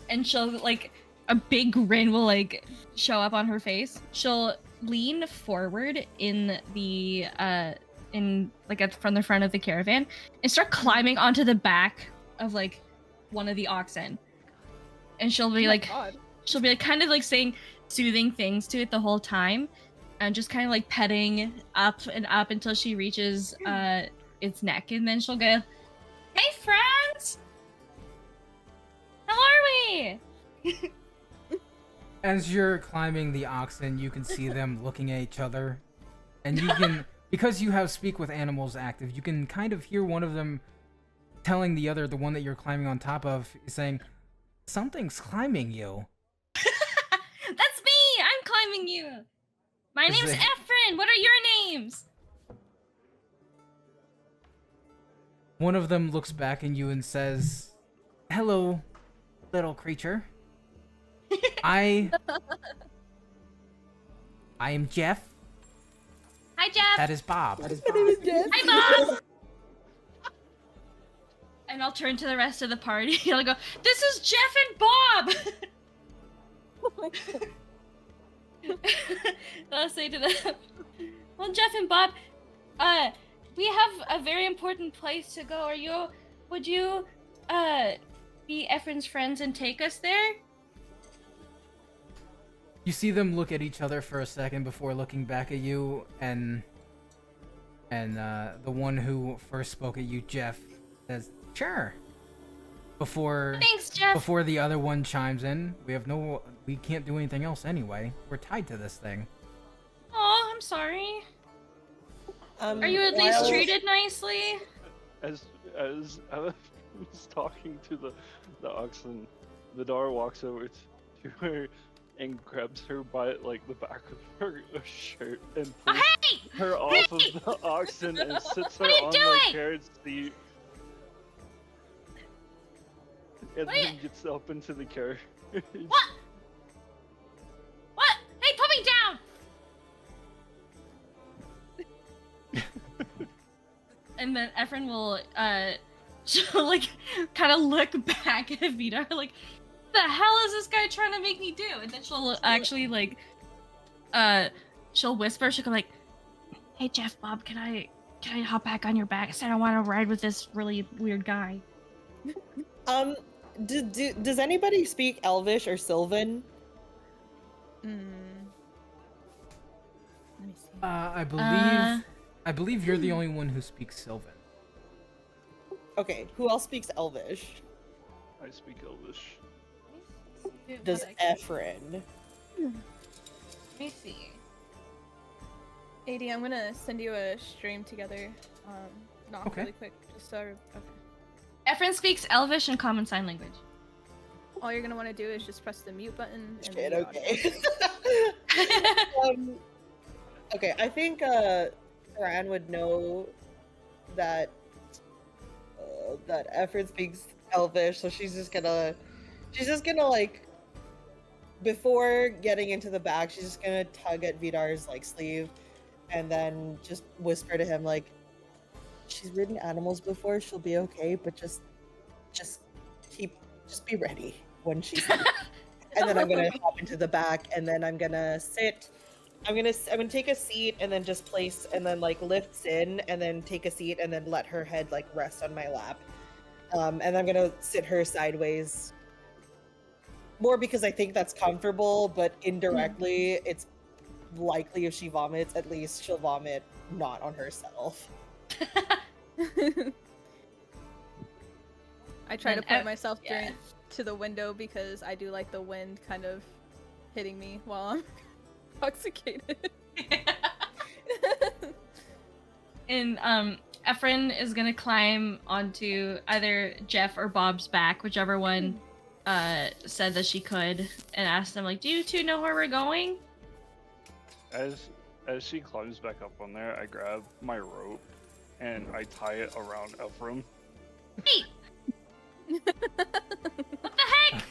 and she'll like a big grin will like show up on her face. She'll lean forward in the from the front of the caravan and start climbing onto the back of like one of the oxen. And she'll be kind of like saying soothing things to it the whole time, and just kind of like petting up and up until she reaches its neck, and then she'll go, "Hey friends! How are we?" As you're climbing the oxen, you can see them looking at each other, and you can, because you have speak with animals active, you can kind of hear one of them telling the other, the one that you're climbing on top of, saying, "Something's climbing you." That's me! I'm climbing you! My name's Efren! What are your names? One of them looks back at you and says, "Hello, little creature. I am Jeff. Hi, Jeff! That is Bob. Hi, Bob! And I'll turn to the rest of the party. I'll go, "This is Jeff and Bob!" Oh my God. I'll say to them, "Well, Jeff and Bob, we have a very important place to go. Would you, be Efren's friends and take us there?" You see them look at each other for a second before looking back at you, and the one who first spoke at you, Jeff, says, "Sure." Thanks, Jeff. Before the other one chimes in, we can't do anything else anyway. We're tied to this thing. Oh, I'm sorry. Are you at least treated nicely? as I was talking to the oxen, Vidar walks over to her and grabs her by like the back of her shirt and pulls her off of the oxen and sits her on the carriage seat. And then gets up into the carriage. What? Hey, put me down! And then Efren will, she'll like, kind of look back at Vidar, like, "The hell is this guy trying to make me do?" And then she'll actually, like, she'll whisper, she'll go like, "Hey, Jeff, Bob, can I hop back on your back? I said I want to ride with this really weird guy." Does anybody speak Elvish or Sylvan? Let me see. I believe you're the only one who speaks Sylvan. Okay, who else speaks Elvish? I speak Elvish. Does Ephraim? Let me see. AD, I'm gonna send you a stream together. Not Okay. really quick, just so. Okay. Ephraim speaks Elvish and Common Sign Language. All you're gonna want to do is just press the mute button and Shit, mute audio. okay. Okay, I think Fran would know that that Ephraim speaks Elvish, so she's just gonna like, before getting into the bag, she's just gonna tug at Vidar's like sleeve, and then just whisper to him like, "She's ridden animals before. She'll be okay, but just be ready when she's." And then I'm gonna hop into the back, and then I'm gonna sit. I'm gonna take a seat, and then just place, and then like lifts in, and then take a seat, and then let her head like rest on my lap. And I'm gonna sit her sideways. More because I think that's comfortable, but indirectly, it's likely if she vomits, at least she'll vomit not on herself. I try to And point myself yeah. to the window because I do like the wind kind of hitting me while I'm intoxicated. And Ephraim is gonna climb onto either Jeff or Bob's back, whichever one said that she could, and ask them like, "Do you two know where we're going?" As she climbs back up on there, I grab my rope and I tie it around Ephraim. Hey! What the heck?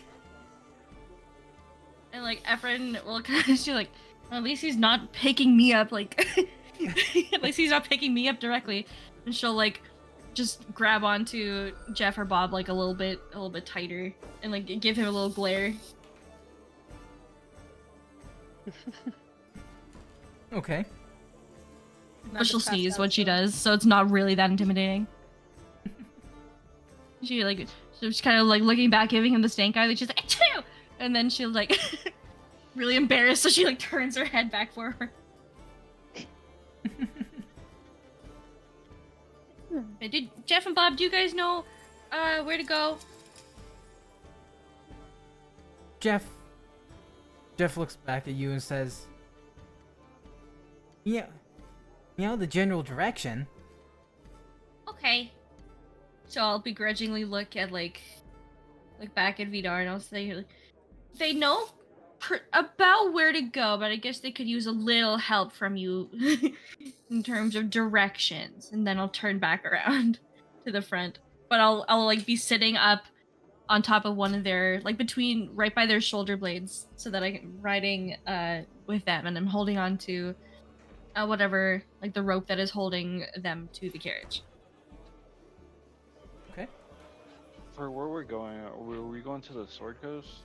And like Ephraim will kind of she like, well, at least he's not picking me up like at least he's not picking me up directly. And she'll like just grab onto Jeff or Bob like a little bit tighter and like give him a little glare. Okay. But she'll sneeze when she does, so it's not really that intimidating. She's kind of like looking back, giving him the stank eye. Like she's like, "Achoo!" And then she'll like really embarrassed, so she like turns her head back for her. Did Jeff and Bob, do you guys know where to go? Jeff looks back at you and says, "Yeah, the general direction." Okay. So I'll begrudgingly look back at Vidar and I'll say, like, they know about where to go, but I guess they could use a little help from you in terms of directions. And then I'll turn back around to the front, but I'll like be sitting up on top of one of their like right by their shoulder blades, so that I'm riding with them, and I'm holding on to whatever like the rope that is holding them to the carriage. Okay. For where we're going, were we going to the Sword Coast?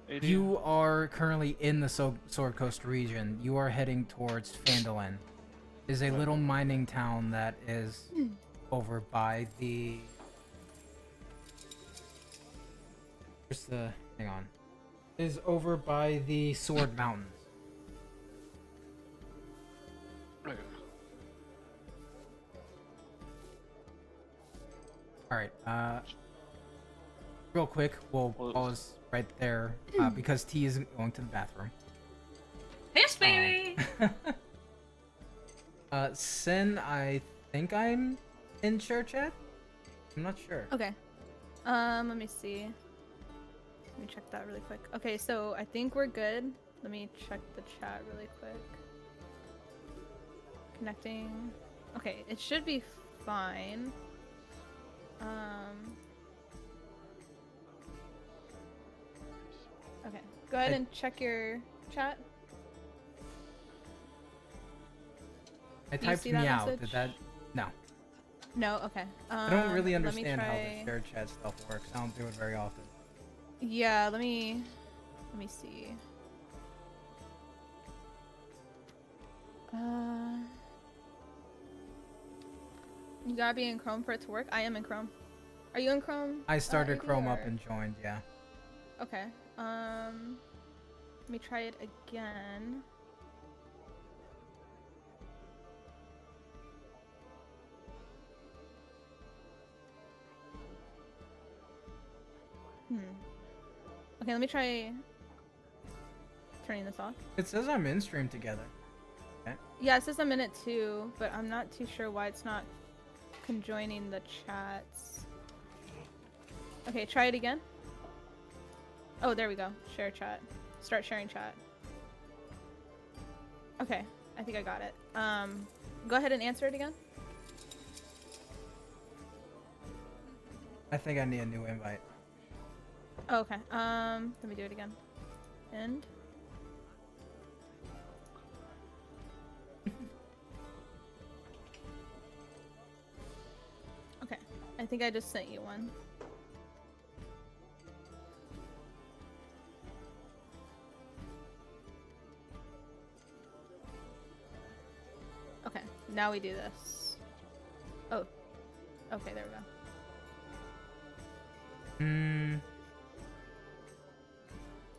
AD? You are currently in the Sword Coast region. You are heading towards Phandelver. It is a little mining town that is over by the. Hang on. Is over by the Sword Mountains. Okay. All right. Real quick, we'll pause right there because T is going to the bathroom. Piss baby. Sin, I think I'm in church chat. I'm not sure. Okay. Let me see. Let me check that really quick. Okay, so I think we're good. Let me check the chat really quick. Connecting. Okay, it should be fine. Okay, go ahead and check your chat. I Do you typed see me that out. message? Did that? No. No, okay. I don't really let me understand how try- the shared chat stuff works. I don't do it very often. Yeah, let me see. You gotta be in Chrome for it to work. I am in Chrome. Are you in Chrome? I started AD, Chrome up or- and joined, yeah. Okay. Let me try it again. Okay, let me try turning this off. It says I'm in stream together. Yeah, it says I'm in it too, but I'm not too sure why it's not conjoining the chats. Okay, try it again. Oh, there we go. Share chat. Start sharing chat. Okay, I think I got it. Go ahead and answer it again. I think I need a new invite. Oh, okay. Let me do it again. End. Okay, I think I just sent you one. Okay, now we do this. Oh, okay, there we go.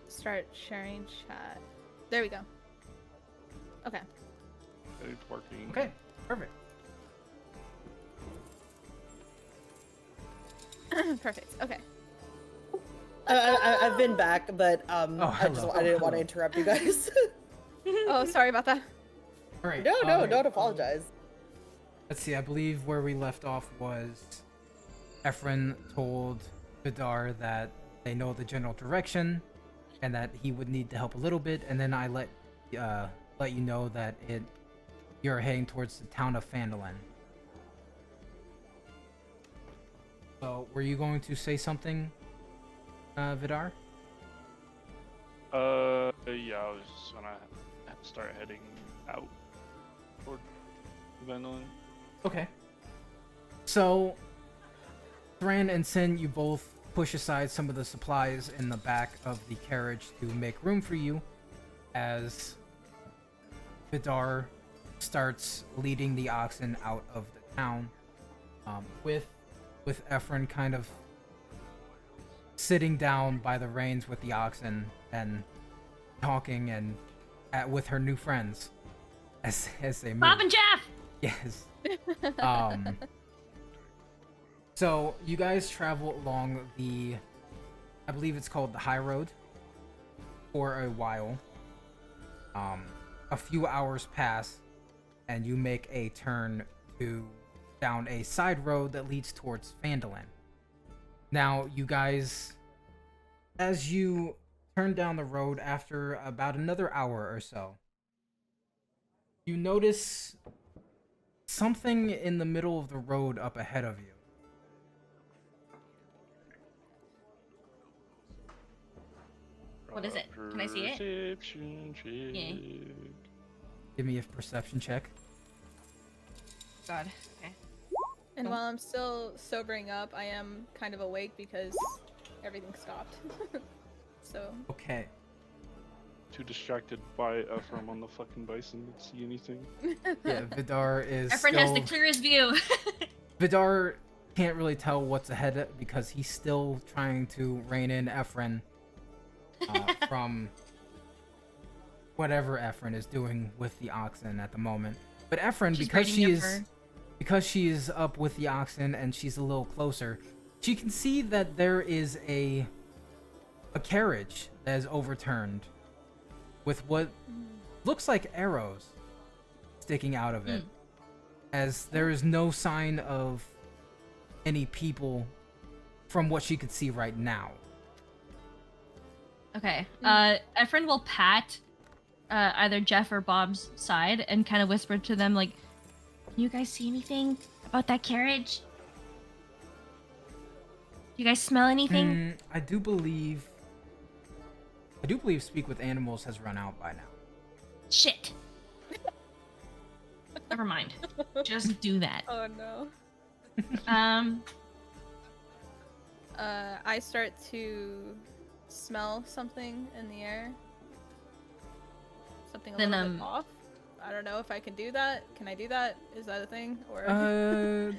Start sharing chat. There we go. Okay. It's working. Okay, perfect. Perfect. Okay. I've been back, but I hello. didn't want to interrupt you guys. Oh, sorry about that. All right. No, don't apologize. Let's see. I believe where we left off was Ephron told Vidar that they know the general direction and that he would need to help a little bit, and then I let you know that you're heading towards the town of Phandelver. So, were you going to say something, Vidar? Yeah, I was just gonna start heading out toward Venlin. Okay. So, Thran and Sin, you both push aside some of the supplies in the back of the carriage to make room for you as Vidar starts leading the oxen out of the town, with Ephron kind of sitting down by the reins with the oxen and talking and with her new friends as they move. Bob and Jeff. Yes. So you guys travel along I believe it's called the high road, for a while. A few hours pass, and you make a turn down a side road that leads towards Phandelver. Now, you guys, as you turn down the road after about another hour or so, you notice something in the middle of the road up ahead of you. What is it? Can I see it? Perception check. Yeah. Give me a perception check. God. Okay. And Oh. while I'm still sobering up, I am kind of awake because everything stopped. So. Okay. Too distracted by Ephraim on the fucking bison to see anything. Yeah, Vidar is Ephron has the clearest view. Vidar can't really tell what's ahead because he's still trying to rein in Ephron from whatever Ephron is doing with the oxen at the moment. But Ephron, because she is up with the oxen and she's a little closer, she can see that there is a carriage that is overturned with what looks like arrows sticking out of it, as there is no sign of any people from what she could see right now. Okay. Ephron will pat either Jeff or Bob's side and kind of whisper to them, like, "Can you guys see anything about that carriage? Do you guys smell anything?" I do believe Speak with Animals has run out by now. Shit. Never mind. Just do that. Oh no. I start to smell something in the air. Something a little bit off. I don't know if I can do that. Can I do that? Is that a thing? Or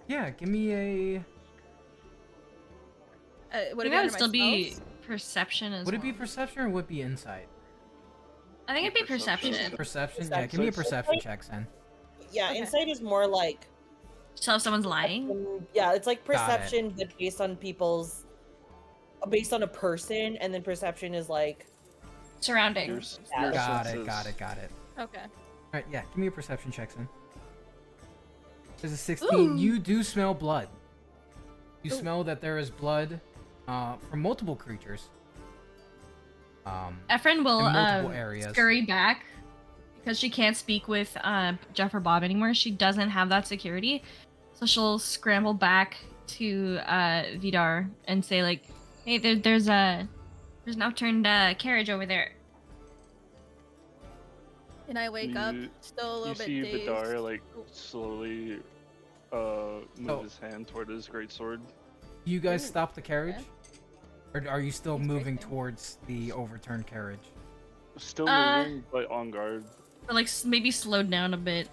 yeah, give me a would it still be perception as well? Would it be perception or would it be insight? I think it'd be perception. Perception? Yeah, give me a perception check, Sen. Yeah, Okay. insight is more like So if someone's lying? yeah, it's like perception, but based on people's based on a person, and then perception is like Surroundings. Your Got senses. it. Okay. Alright, yeah, give me a perception check, son. There's a 16. Ooh. You do smell blood. You Ooh. smell that there is blood from multiple creatures. Efren will in multiple areas. scurry back because she can't speak with Jeff or Bob anymore. She doesn't have that security, so she'll scramble back to Vidar and say like, "Hey, there's an upturned carriage over there." And I wake up, You- still a You little bit see dazed. Vidar like Ooh. slowly move Oh. his hand toward his greatsword. You guys Ooh, stop the carriage? okay. Or are you still He's moving racing. towards the overturned carriage? Still Uh, moving, but on guard. Or like maybe slowed down a bit.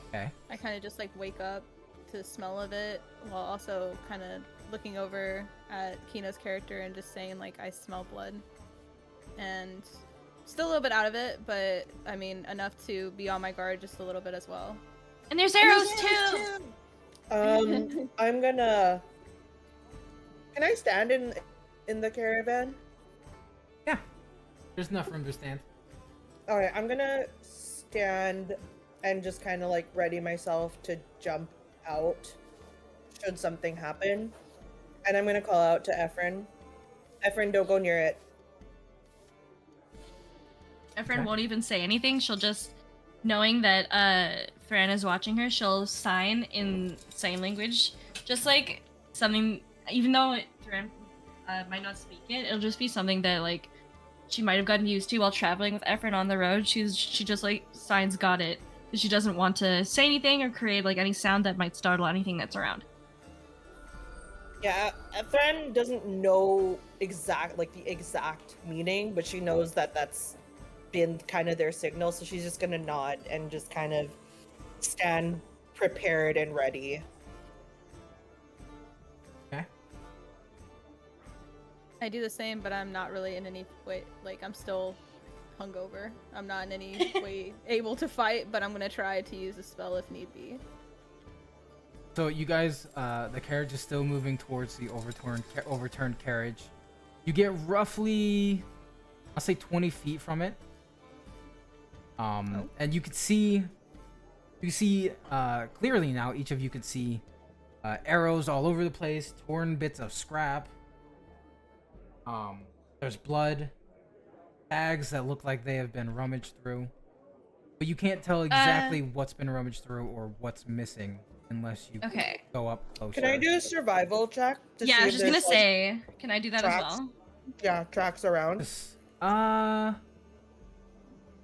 Okay. I kind of just like wake up to the smell of it, while also kind of looking over at Kino's character and just saying like, I smell blood. And still a little bit out of it, but I mean enough to be on my guard just a little bit as well. And there's arrows too. I'm gonna. Can I stand in the caravan? Yeah. There's enough room to stand. All right, I'm gonna stand and just kind of like ready myself to jump out should something happen. And I'm gonna call out to Efren. Efren, don't go near it. Efren Okay. won't even say anything. She'll just, knowing that Thran is watching her, she'll sign in sign language, just like something. Even though Thran might not speak it, it'll just be something that like she might have gotten used to while traveling with Efren on the road. She just like signs got it. She doesn't want to say anything or create like any sound that might startle anything that's around. Yeah, Efren doesn't know the exact meaning, but she knows that that's been kind of their signal, so she's just gonna nod and just kind of stand prepared and ready. Okay. I do the same, but I'm not really in any way, like, I'm still hungover. I'm not in any way able to fight, but I'm gonna try to use a spell if need be. So you guys, the carriage is still moving towards the overturned carriage. You get roughly, I'll say 20 feet from it. And you see clearly now, each of you can see arrows all over the place, torn bits of scrap. There's blood, bags that look like they have been rummaged through. But you can't tell exactly what's been rummaged through or what's missing unless you Okay. go up closer. Can I do a survival check to Yeah, see I if was just gonna there's, like, say, can I do that as tracks? well? Yeah, tracks around?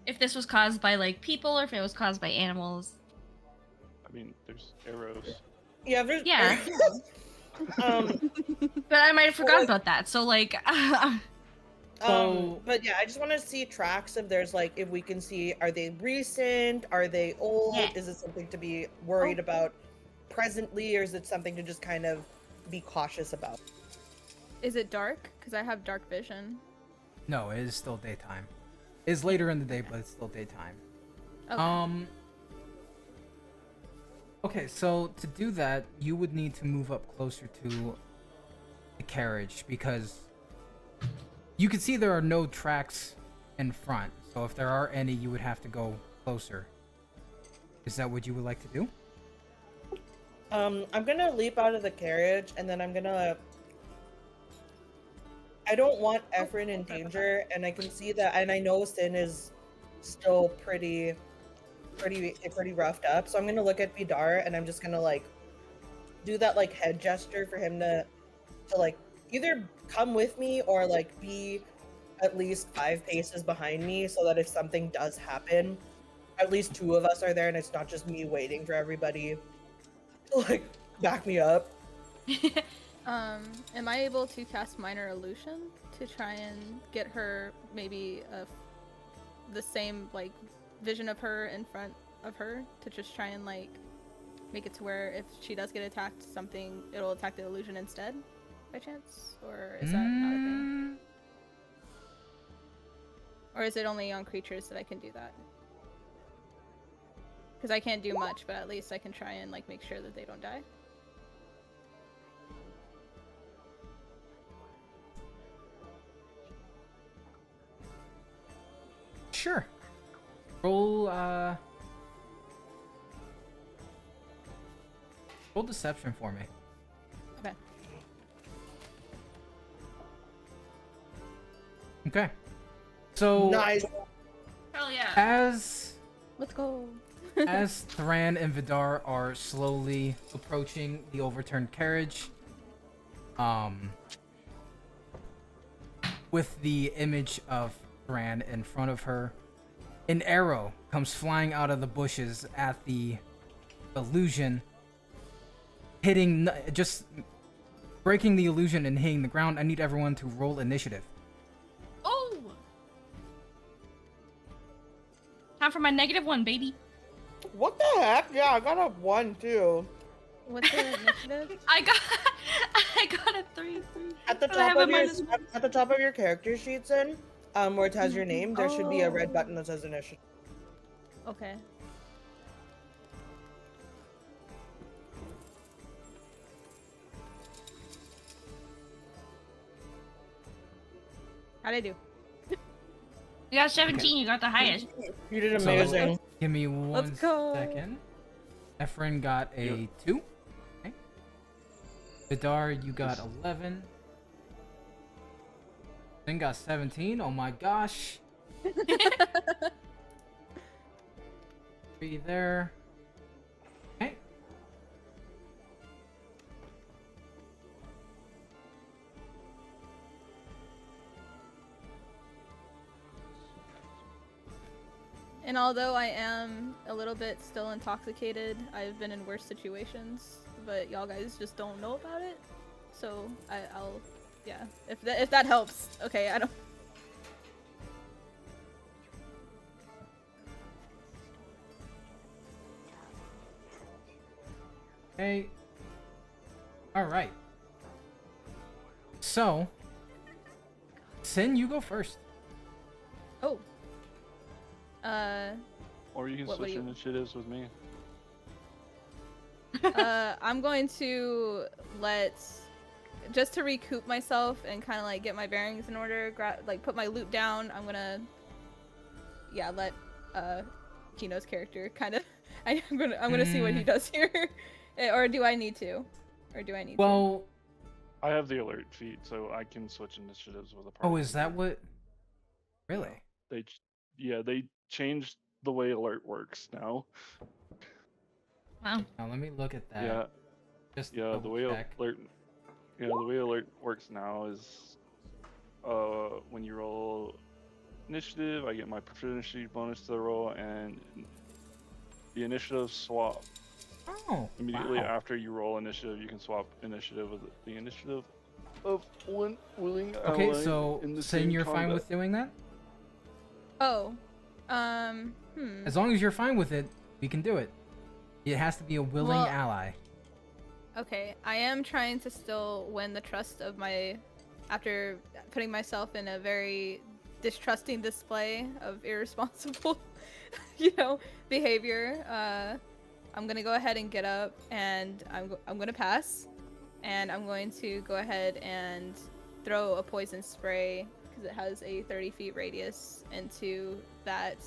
If this was caused by like people or if it was caused by animals. I mean, there's arrows. Yeah, there's Yeah. But I might have forgotten like- about that. So like So- But yeah, I just want to see tracks if there's like, if we can see, are they recent? Are they old? Yeah. Is it something to be worried about presently, or is it something to just kind of be cautious about? Is it dark? Because I have dark vision. No, it is still daytime. It's later in the day, but it's still daytime. Okay. Okay, so to do that, you would need to move up closer to the carriage because you can see there are no tracks in front. So if there are any, you would have to go closer. Is that what you would like to do? I'm gonna leap out of the carriage, and then I'm gonna. I don't want Efren in danger, and I can see that, and I know Sin is still pretty roughed up. So I'm gonna look at Vidar, and I'm just gonna like do that like head gesture for him to like either come with me or like be at least 5 paces behind me, so that if something does happen, at least 2 of us are there, and it's not just me waiting for everybody to like back me up. Am I able to cast Minor Illusion to try and get her maybe the same like vision of her in front of her, to just try and like make it to where if she does get attacked, it'll attack the illusion instead, by chance? Or is that not a thing? Or is it only on creatures that I can do that? Because I can't do much, but at least I can try and like make sure that they don't die. Sure. Roll roll deception for me. Okay. Okay. So Nice. Hell yeah. as Let's go. as Thran and Vidar are slowly approaching the overturned carriage, with the image of Thran in front of her, an arrow comes flying out of the bushes at the illusion, just breaking the illusion and hitting the ground. I need everyone to roll initiative. Oh! Time for my -1, baby. What the heck? Yeah, I got a 1 too. What's the initiative? I got a 3. At the But I top have a of your -1. at the top of your character sheets, where it has your name, there should be a red Oh. button that says initiative. Okay. How'd I do? You got 17. You got the highest. You did So- amazing. Give me one Let's go. second. Efren got a 2. Okay. Vidar, you got 11. Then got 17. Oh my gosh. 3 there. Okay. And although I am a little bit still intoxicated, I've been in worse situations, but y'all guys just don't know about it. So I'll, yeah. If that helps, okay. I don't. Okay. All right. So, Sin, you go first. Oh. Or you can What do switch you- initiatives with me. I'm going to just to recoup myself and kind of like get my bearings in order, put my loot down. I'm gonna, yeah, let Kino's character kind of. I'm gonna see what he does here, or do I need to? Well, I have the alert feed, so I can switch initiatives with a oh, party is that member. what? Really? They changed the way alert works now. Wow. Now let me look at that. Yeah, Just yeah. The double way check. alert works now is, when you roll initiative, I get my preferred initiative bonus to the roll, and the initiative swap Oh, immediately wow. after you roll initiative. You can swap initiative with the initiative of one willing Okay, ally so in the Sin, same you're fine combat. with doing that? Oh, As long as you're fine with it, we can do it. It has to be a willing Well- ally. Okay, I am trying to still win the trust of after putting myself in a very distrusting display of irresponsible, behavior. I'm gonna go ahead and get up, and I'm gonna pass, and I'm going to go ahead and throw a poison spray because it has a 30 feet radius into that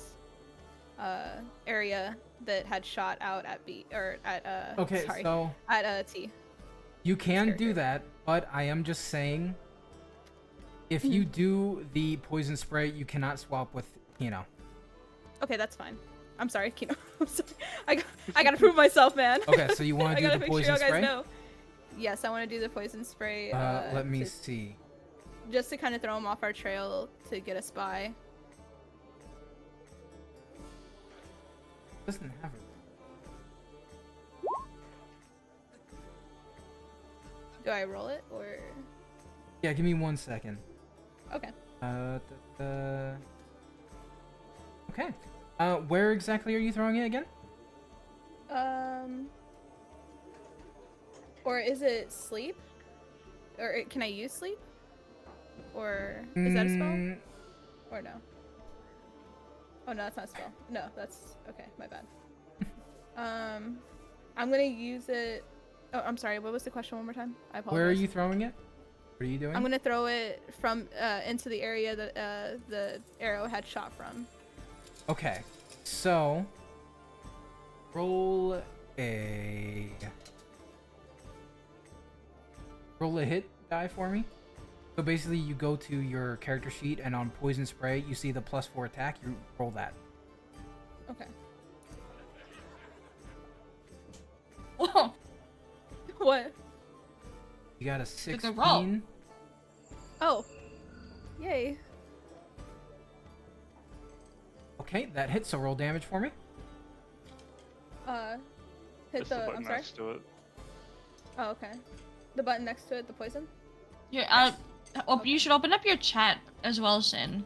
area that had shot out at B or at Okay, sorry, so at T. you can character. do that, but I am just saying, if you do the poison spray, you cannot swap with Kino. Okay, that's fine. I'm sorry, Kino. I'm sorry. I gotta prove myself, man. Okay, so you want I to do gotta the make sure poison y'all guys spray? know. Yes, I want to do the poison spray. Let me see. Just to kind of throw him off our trail to get a spy. Doesn't have it. Do I roll it or? Yeah, give me 1 second. Okay. Okay. Where exactly are you throwing it again? Or is it sleep? Or can I use sleep? Or is that a spell? Or no? Oh no, that's not a spell. No, that's okay. My bad. I'm gonna use it. Oh, I'm sorry. What was the question? One more time. I apologize. Where are you throwing it? What are you doing? I'm gonna throw it from into the area that the arrow had shot from. Okay, so roll a hit die for me. So basically, you go to your character sheet, and on poison spray, you see the +4 attack. You roll that. Okay. Whoa. What? You got a a 16. good roll. Oh. Yay. Okay, that hits. So roll damage for me. Hit Just the the. button I'm sorry. next to it. Oh, okay. The button next to it, the poison. Yeah. You should open up your chat as well, Sin.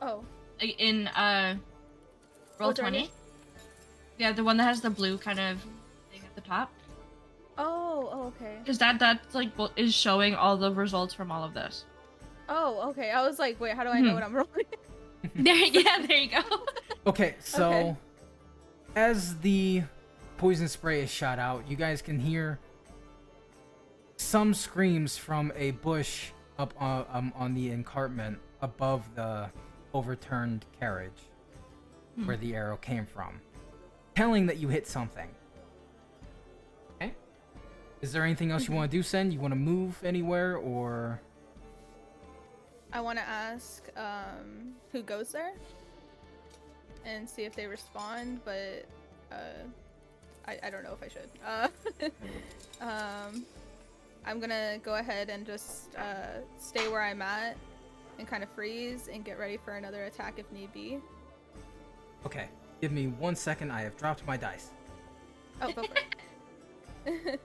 Oh. In roll Was there any- 20. Yeah, the one that has the blue kind of thing at the top. Oh, okay. Because that's like what is showing all the results from all of this. Oh, okay. I was like, wait, how do I know what I'm rolling? There you go. Okay, so Okay. as the poison spray is shot out, you guys can hear some screams from a bush up on the encarpment above the overturned carriage where the arrow came from, telling that you hit something. Okay. Is there anything else you want to do, Sen? You want to move anywhere, or? I want to ask who goes there and see if they respond, but I don't know if I should. I'm gonna go ahead and just stay where I'm at and kind of freeze and get ready for another attack if need be. Okay, give me 1 second. I have dropped my dice. Oh, go for it.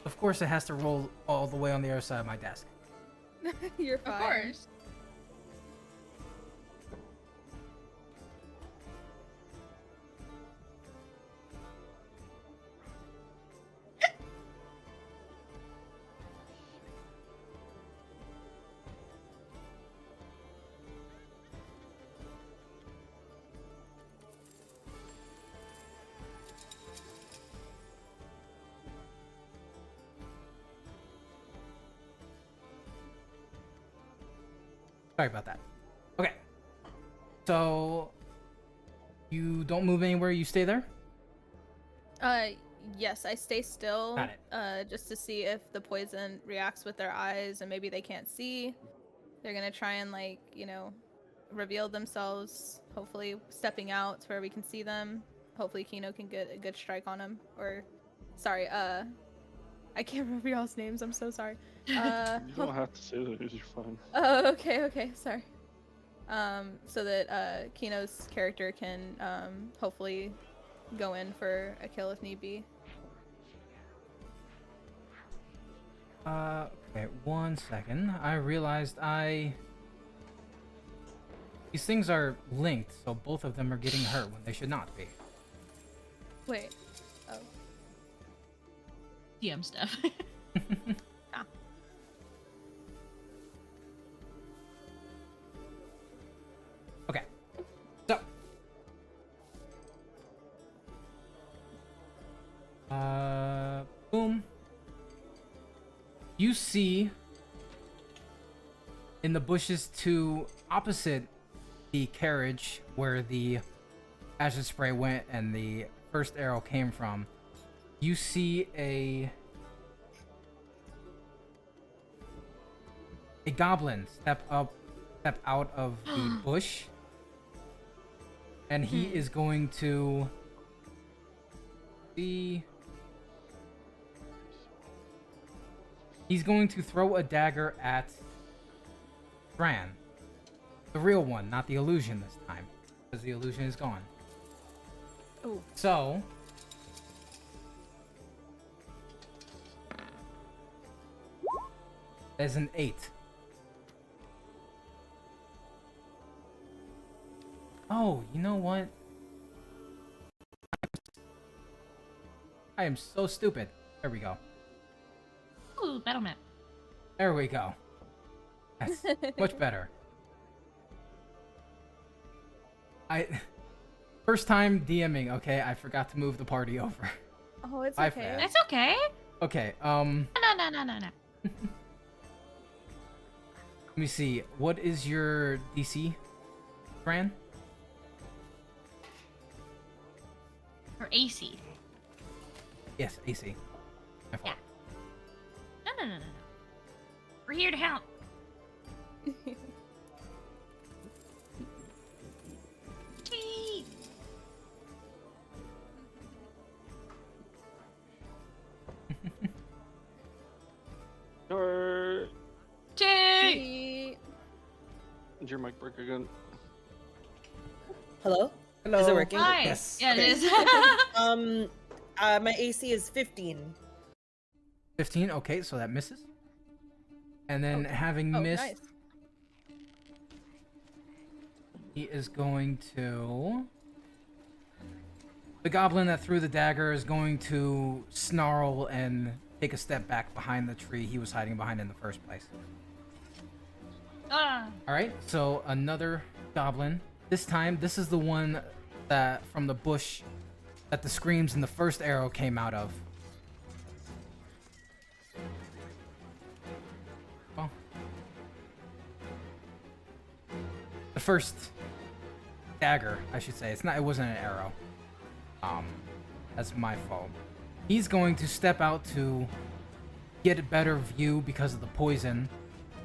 Of course, it has to roll all the way on the other side of my desk. You're fine. Of course. Sorry about that. Okay. So you don't move anywhere, you stay there? Yes, I stay still. Got it. Just to see if the poison reacts with their eyes and maybe they can't see. They're gonna try and reveal themselves, hopefully stepping out to where we can see them. Hopefully Kino can get a good strike on them. Or sorry, I can't remember y'all's names, I'm so sorry. You don't have to say those. You're fine. Oh, okay, sorry. So that Kino's character can hopefully go in for a kill if need be. Okay, 1 second. I realized these things are linked, so both of them are getting hurt when they should not be. Wait. Oh. DM stuff. Okay. So. Boom. You see in the bushes to opposite the carriage where the acid spray went and the first arrow came from, you see a goblin step out of the bush, and he is going to he's going to throw a dagger at Fran. The real one, not the illusion this time, because the illusion is gone. Oh. So there's an 8. Oh, you know what? I am so stupid. There we go. Ooh, battle map. There we go. That's much better. First time DMing, okay? I forgot to move the party over. Oh, it's My okay. bad. That's okay. Okay, No. Let me see. What is your DC, Fran? Or AC. Yes, AC. My fault. No. We're here to help. Chee. Or Chee. did your mic break again? Hello? Hello. Is it working? Hi. Yes. Yeah, Okay. it is. My AC is 15. 15. Okay, so that misses. And then having Oh, missed, nice. he is going to. The goblin that threw the dagger is going to snarl and take a step back behind the tree he was hiding behind in the first place. Ah. All right, so another goblin. This time, this is the one that from the bush that the screams in the first arrow came out of. Well, the first dagger, I should say. It wasn't an arrow. That's my fault. He's going to step out to get a better view because of the poison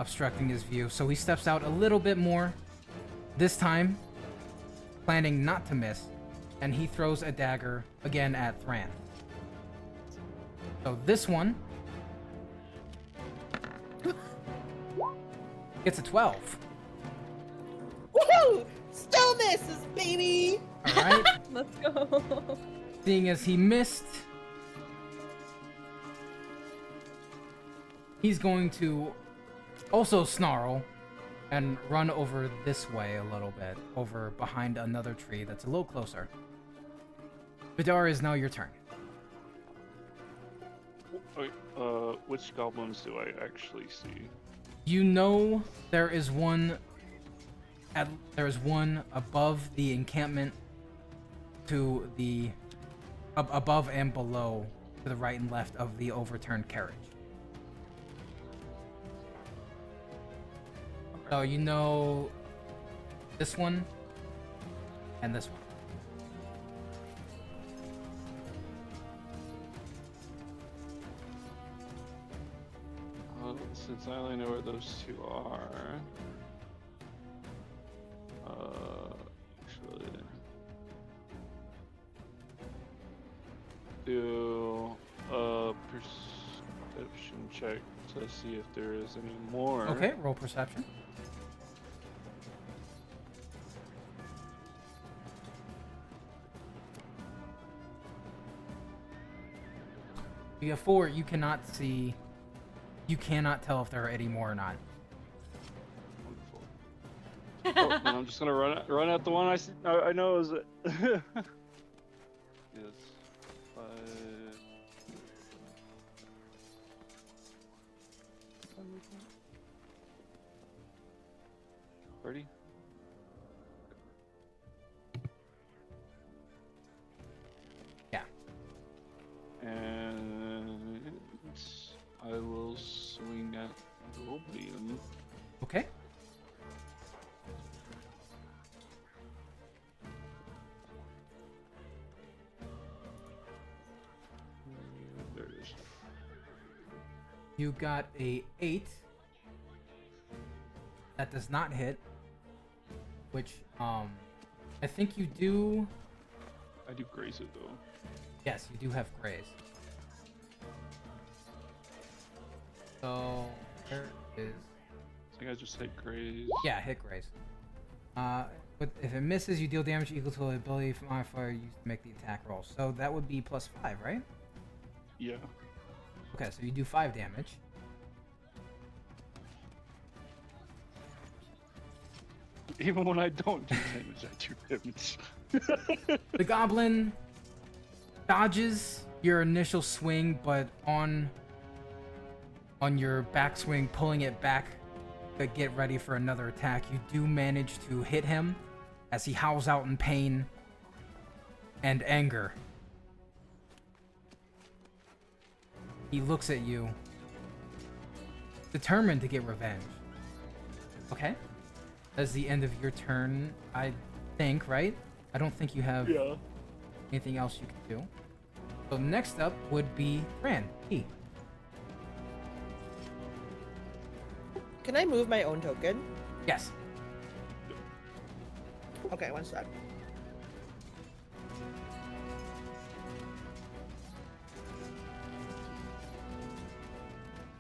obstructing his view. So he steps out a little bit more. This time, planning not to miss, and he throws a dagger again at Thran. So this one gets a 12. Woohoo! Still misses, baby! All right. Let's go. Seeing as he missed, he's going to also snarl and run over this way a little bit, over behind another tree that's a little closer. Vidar, is now your turn. Wait, which goblins do I actually see? You know there is one above the encampment to the above and below, to the right and left of the overturned carriage. So you know this one and this one. Since I only know where those two are, actually, do a perception check to see if there is any more. Okay, roll perception. You have 4. You cannot see. You cannot tell if there are any more or not. Wonderful. Oh, and I'm just gonna run at the one I see. I know is it. Yes. 5. 30. Yeah. And I will swing at Goblin. Okay. There it is. You got a 8. That does not hit. Which, I think you do. I do graze it though. Yes, you do have graze. So, there is. I think I just hit graze. Yeah, hit graze. But if it misses, you deal damage equal to the ability modifier used to make the attack roll. So that would be +5, right? Yeah. Okay, so you do 5 damage. Even when I don't do damage, I do damage. The goblin dodges your initial swing, but on your backswing, pulling it back to get ready for another attack, you do manage to hit him as he howls out in pain and anger. He looks at you, determined to get revenge. Okay. That's the end of your turn, I think, right? I don't think you have Yeah. anything else you can do. So next up would be Fran. He. Can I move my own token? Yes. Okay, one sec.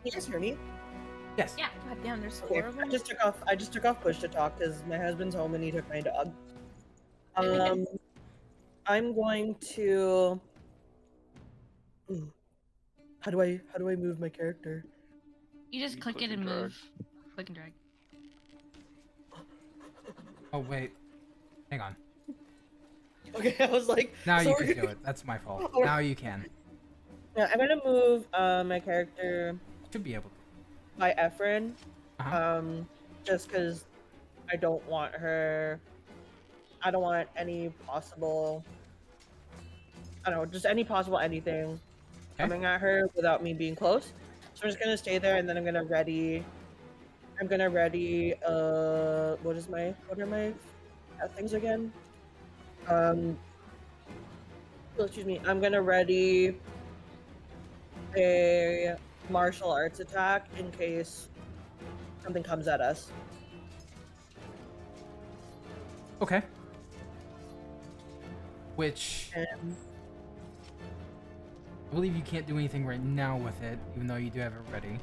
Can you guys hear me? Yes. Yeah. God damn, there's Okay, four of I them. just took off push to talk because my husband's home and he took my dog. I'm going to. How do I move my character? You just You click click it and and drag. move. Click and drag. Oh wait. Hang on. Okay, I was like. Now so you we're can gonna- do it. That's my fault. Oh. Now you can. Yeah, I'm gonna move my character Should be able to. by Efren. Uh-huh. Just because I don't want her. I don't want any possible. I don't know, just any possible anything coming at her without me being close. So I'm just gonna stay there, and then I'm gonna ready. What are my things again? Excuse me. I'm gonna ready a martial arts attack in case something comes at us. Okay. Which And I believe you can't do anything right now with it, even though you do have it ready.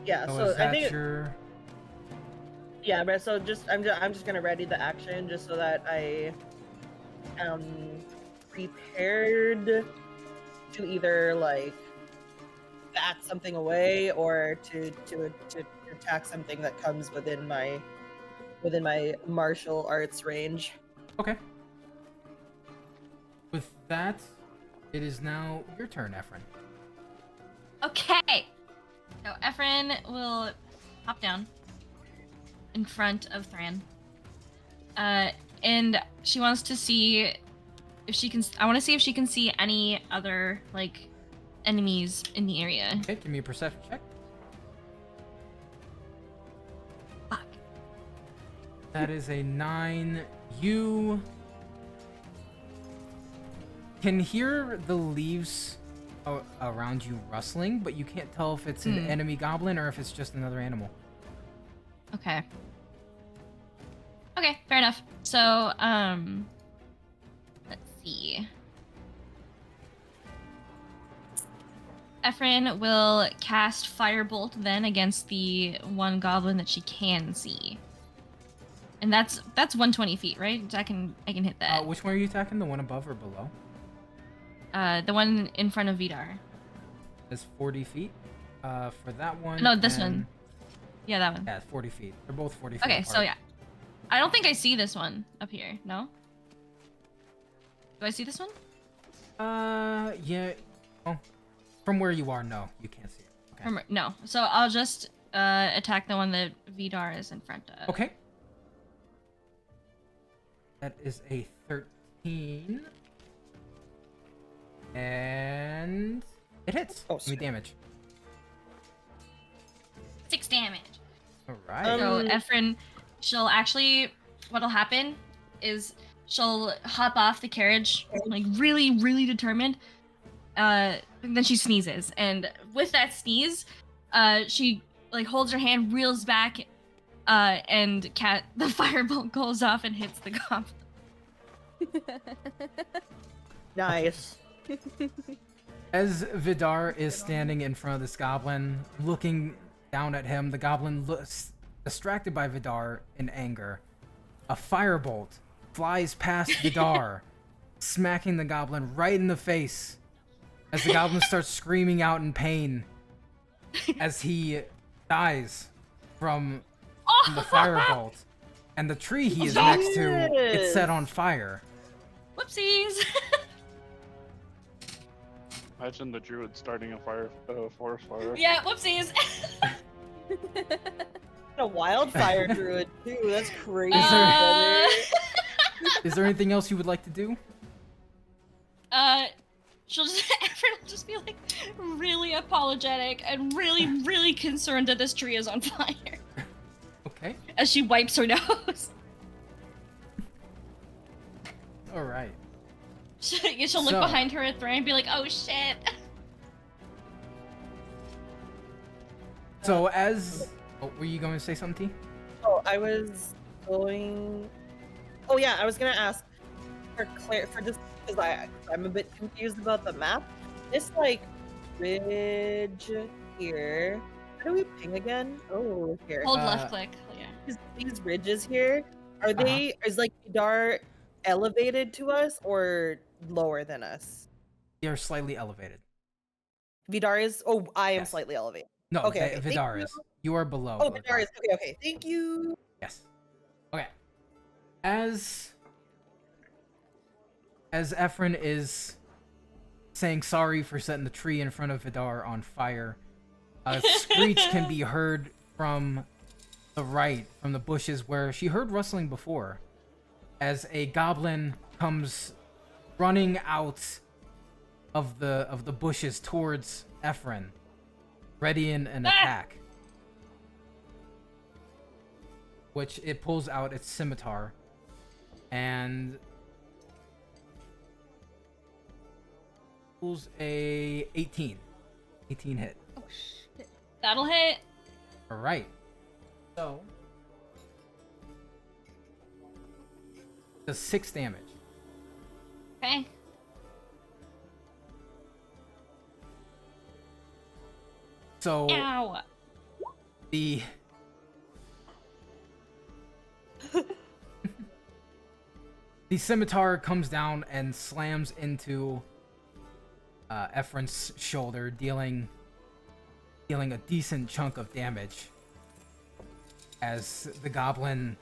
yeah, So so is I that think your? yeah, but so I'm just gonna ready the action just so that I am prepared to either like bat something away or to attack something that comes within my martial arts range. Okay. With that, it is now your turn, Efren. Okay. So Efren will hop down in front of Thran. And she wants to see if she can. I want to see if she can see any other like enemies in the area. Okay, give me a perception check. Fuck. That is a 9. You can hear the leaves around you rustling, but you can't tell if it's an enemy goblin or if it's just another animal. Okay. Okay, fair enough. So, let's see. Efren will cast Firebolt then against the one goblin that she can see. And that's 120 feet, right? I can hit that. Which one are you attacking? The one above or below? The one in front of Vidar. It's 40 feet. For that one. No, this and- one. Yeah, that one. Yeah, 40 feet. They're both 40 feet. Okay, apart. so yeah. I don't think I see this one up here. No? Do I see this one? Yeah. Oh, from where you are, no, you can't see it. Okay. No. So I'll just attack the one that Vidar is in front of. Okay. That is a 13. And it hits. Oh, Give me damage. 6 damage. All right. So Efren, she'll actually, what'll happen is she'll hop off the carriage, like really, really determined. And then she sneezes, and with that sneeze, she like holds her hand, reels back, and the firebolt goes off and hits the goblin. Nice. As Vidar is standing in front of this goblin, looking down at him, the goblin looks distracted by Vidar in anger. A firebolt flies past Vidar, smacking the goblin right in the face. As the goblin starts screaming out in pain, as he dies from the firebolt, and the tree he is next to gets set on fire. Whoopsies. Imagine the druid starting a forest fire. Yeah, whoopsies. A wildfire druid too. That's crazy. Is there anything else you would like to do? She'll just Efren will just be like really apologetic and really, really concerned that this tree is on fire. Okay. As she wipes her nose. All right. She'll look So- behind her at Thran and be like, oh shit. So as were you going to say something, T? Oh, I was going. Oh yeah, I was gonna ask for just because I'm a bit confused about the map. This like ridge here. How do we ping again? Oh, here. Hold left click. Yeah. These ridges here, are Uh-huh. they? Is like Vidar elevated to us or lower than us? You're slightly elevated. Vidar is. Oh, I am Yes. slightly elevated. No, Okay, okay, thank Vidar you. is. You are below. Oh, Vidar. Vidar is. Okay, okay. Thank you. Yes. Okay. As Ephron is saying sorry for setting the tree in front of Vidar on fire, a screech can be heard from the right, from the bushes where she heard rustling before, as a goblin comes running out of the bushes towards Ephron, ready in an attack. Which it pulls out its scimitar and pulls a 18 hit. Oh shit. That'll hit. All right. So does 6 damage. Okay. So Ow. the the scimitar comes down and slams into Ephron's shoulder, dealing a decent chunk of damage as the goblin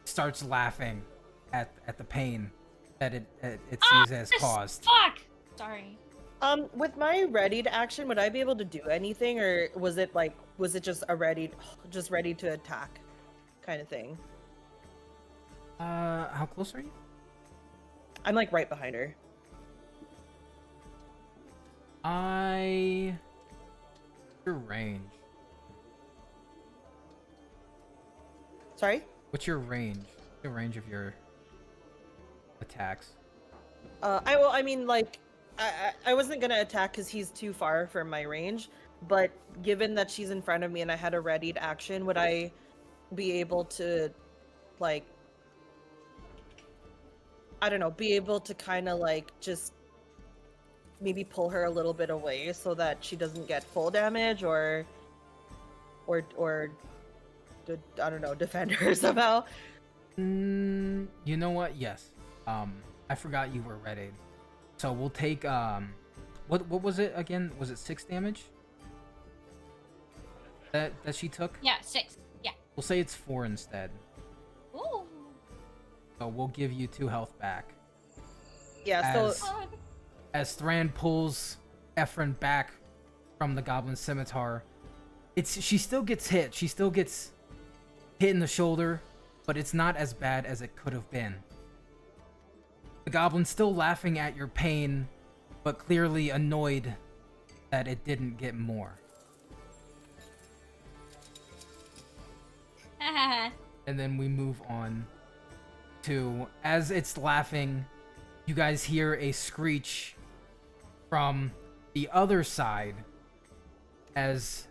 starts laughing at the pain that it sees as caused. Fuck. Sorry. With my readied action, would I be able to do anything, or was it just ready to attack, kind of thing? How close are you? I'm like right behind her. Your range. Sorry. What's your range? The range of your attacks. I mean, like, I wasn't gonna attack because he's too far from my range, but given that she's in front of me and I had a readied action, would I be able to, like, I don't know, be able to kind of like just maybe pull her a little bit away so that she doesn't get full damage, or I don't know, defend her somehow? You know what? Yes. I forgot you were ready. So we'll take what was it again? Was it 6 damage? That she took? Yeah, 6. Yeah. We'll say it's 4 instead. Ooh. So we'll give you 2 health back. Yeah. As- So As Thran pulls Ephron back from the goblin scimitar, she still gets hit. She still gets hit in the shoulder, but it's not as bad as it could have been. The goblin's still laughing at your pain, but clearly annoyed that it didn't get more. And then we move on to, as it's laughing, you guys hear a screech from the other side as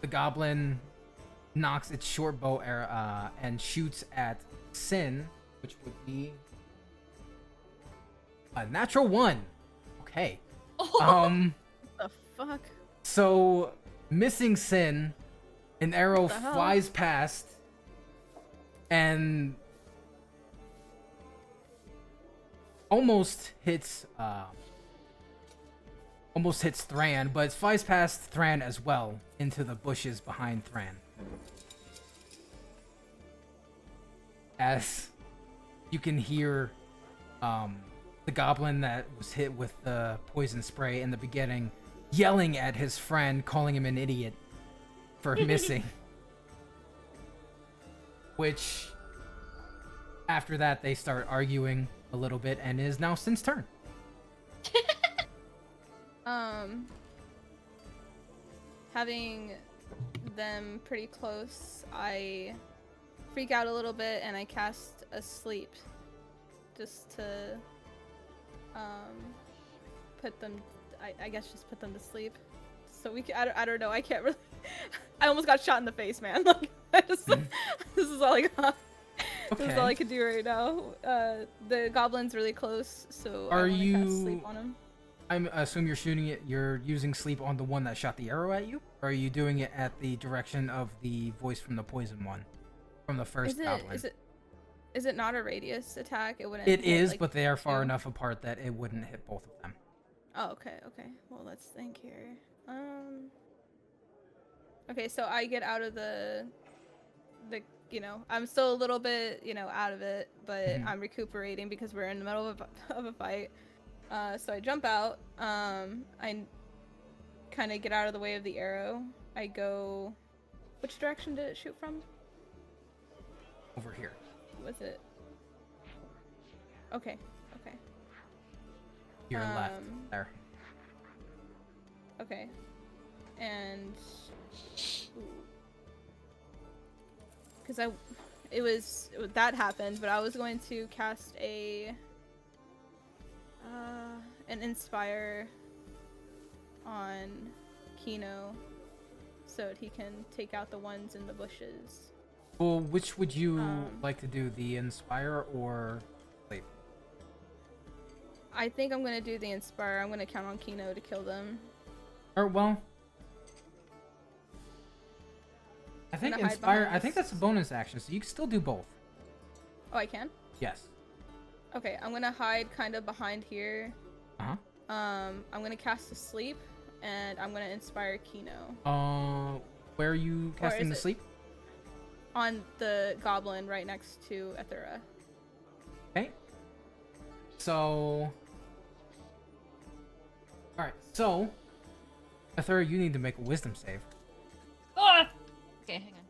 the goblin knocks its short bow and shoots at Sin, which would be a natural 1. Okay. What the fuck? So missing Sin, an arrow What the hell? flies past and almost hits Thran, but it flies past Thran as well into the bushes behind Thran. As you can hear the goblin that was hit with the poison spray in the beginning yelling at his friend, calling him an idiot for missing. Which, after that, they start arguing a little bit, and it is now Sin's turn. Having them pretty close, I freak out a little bit and I cast Asleep just to put them, I guess just put them to sleep. So we can, I don't know, I can't really, I almost got shot in the face, man. Like, I just, this is all I got. Okay. This is all I can do right now. The goblin's really close, so Are I want to you- cast Sleep on him. I assume you're shooting it. You're using sleep on the one that shot the arrow at you, or are you doing it at the direction of the voice from the poison one, from the first goblin? Is it not a radius attack? It wouldn't. It hit, is, like, but they are far two? enough apart that it wouldn't hit both of them. Oh, okay. Well, let's think here. Okay, so I get out of the I'm still a little bit, out of it, but Mhm. I'm recuperating because we're in the middle of a fight. So I jump out. I kind of get out of the way of the arrow. I go. Which direction did it shoot from? Over here. Was it? Okay. Your left. Um, There. Okay. And because that happened, but I was going to cast an Inspire on Kino so that he can take out the ones in the bushes. Well, which would you like to do, the Inspire or Sleep? I think I'm gonna do the Inspire. I'm gonna count on Kino to kill them. Or, well, I think gonna hide Inspire, behind I think that's a bonus action, so you can still do both. Oh, I can? Yes. Okay, I'm gonna hide kind of behind here. Uh-huh. I'm gonna cast Asleep, and I'm gonna Inspire Kino. Where are you casting the is it- sleep? On the goblin right next to Ethera. Okay. So... Alright, so... Ethera, you need to make a wisdom save. Ah! Okay, hang on.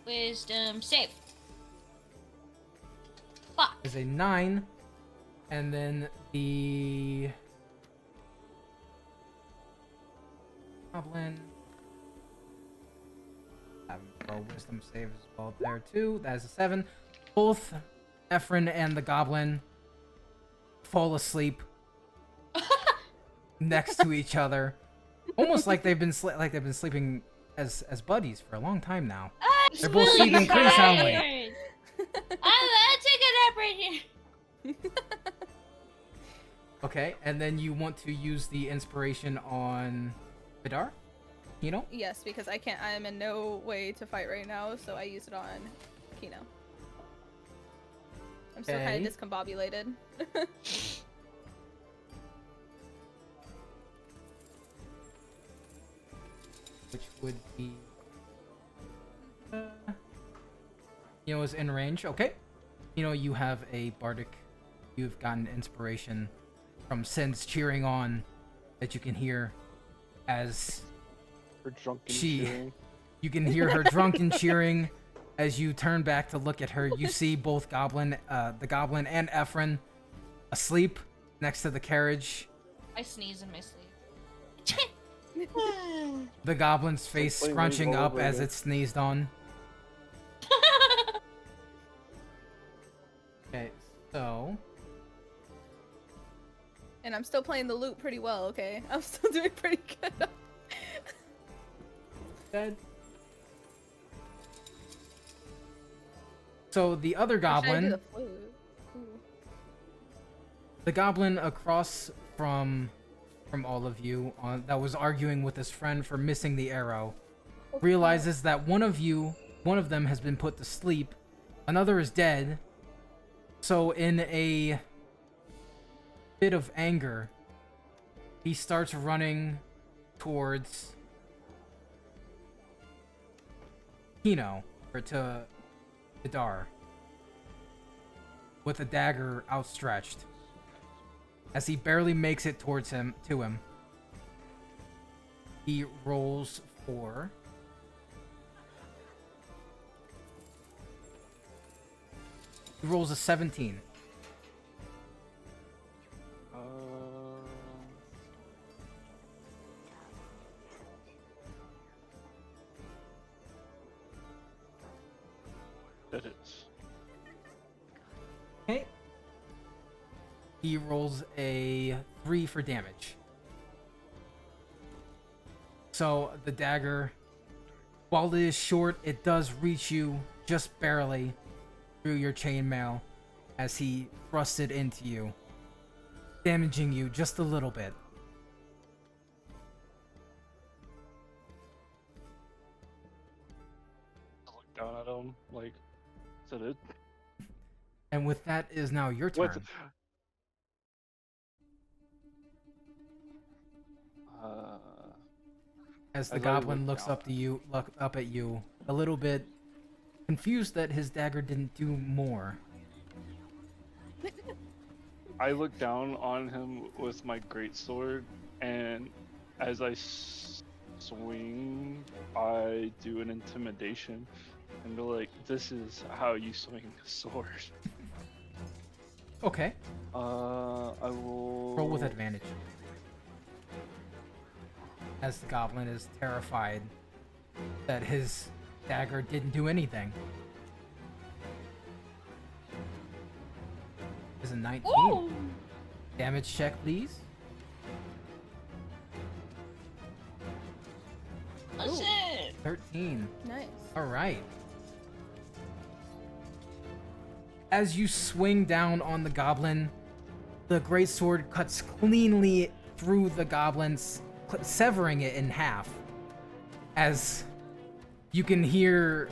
Wisdom save. Fuck. Is a 9, and then the... Goblin... Have him throw wisdom save as well there too. That is a 7. Both Ephron and the goblin fall asleep next to each other, almost like they've been sleeping as buddies for a long time now. I'm They're both really sleeping pretty soundly. tired. I'll take a nap right here. Okay, and then you want to use the inspiration on Vidar? Yes, because I am in no way to fight right now, so I use it on Kino. I'm still kind Okay. of discombobulated. Which would be... is in range. Okay. You have a bardic. You've gotten inspiration from Sin's cheering on that you can hear as Her drunken She- cheering. you can hear her drunken cheering as you turn back to look at her. You see both the goblin and Ephron asleep next to the carriage. I sneeze in my sleep. The goblin's face playing scrunching Rainbow up over as again. it sneezed on. Okay, so... And I'm still playing the lute pretty well, okay? I'm still doing pretty good. Dead. So the other Or should I do goblin, the flute? Ooh. the goblin across from all of you, that was arguing with his friend for missing the arrow, realizes that one of them has been put to sleep, another is dead. So in a bit of anger, he starts running towards Kino, or to Vidar, with a dagger outstretched. As he barely makes it towards him, he rolls for... He rolls a 17. It is. Okay. He rolls a 3 for damage. So the dagger, while it is short, it does reach you just barely through your chainmail as he thrusts it into you, damaging you just a little bit. I look down at him like, is that it? And with that, it is now your turn. What? As the As I goblin look looks down look up at you, a little bit confused that his dagger didn't do more. I look down on him with my greatsword, and as I swing, I do an intimidation, and be like, "This is how you swing a sword." Okay. I will Roll with advantage. As the goblin is terrified that his dagger didn't do anything. Is a 19. Ooh. Damage check, please. Oh shit. 13. Nice. All right. As you swing down on the goblin, the greatsword cuts cleanly through the goblin's, severing it in half. As you can hear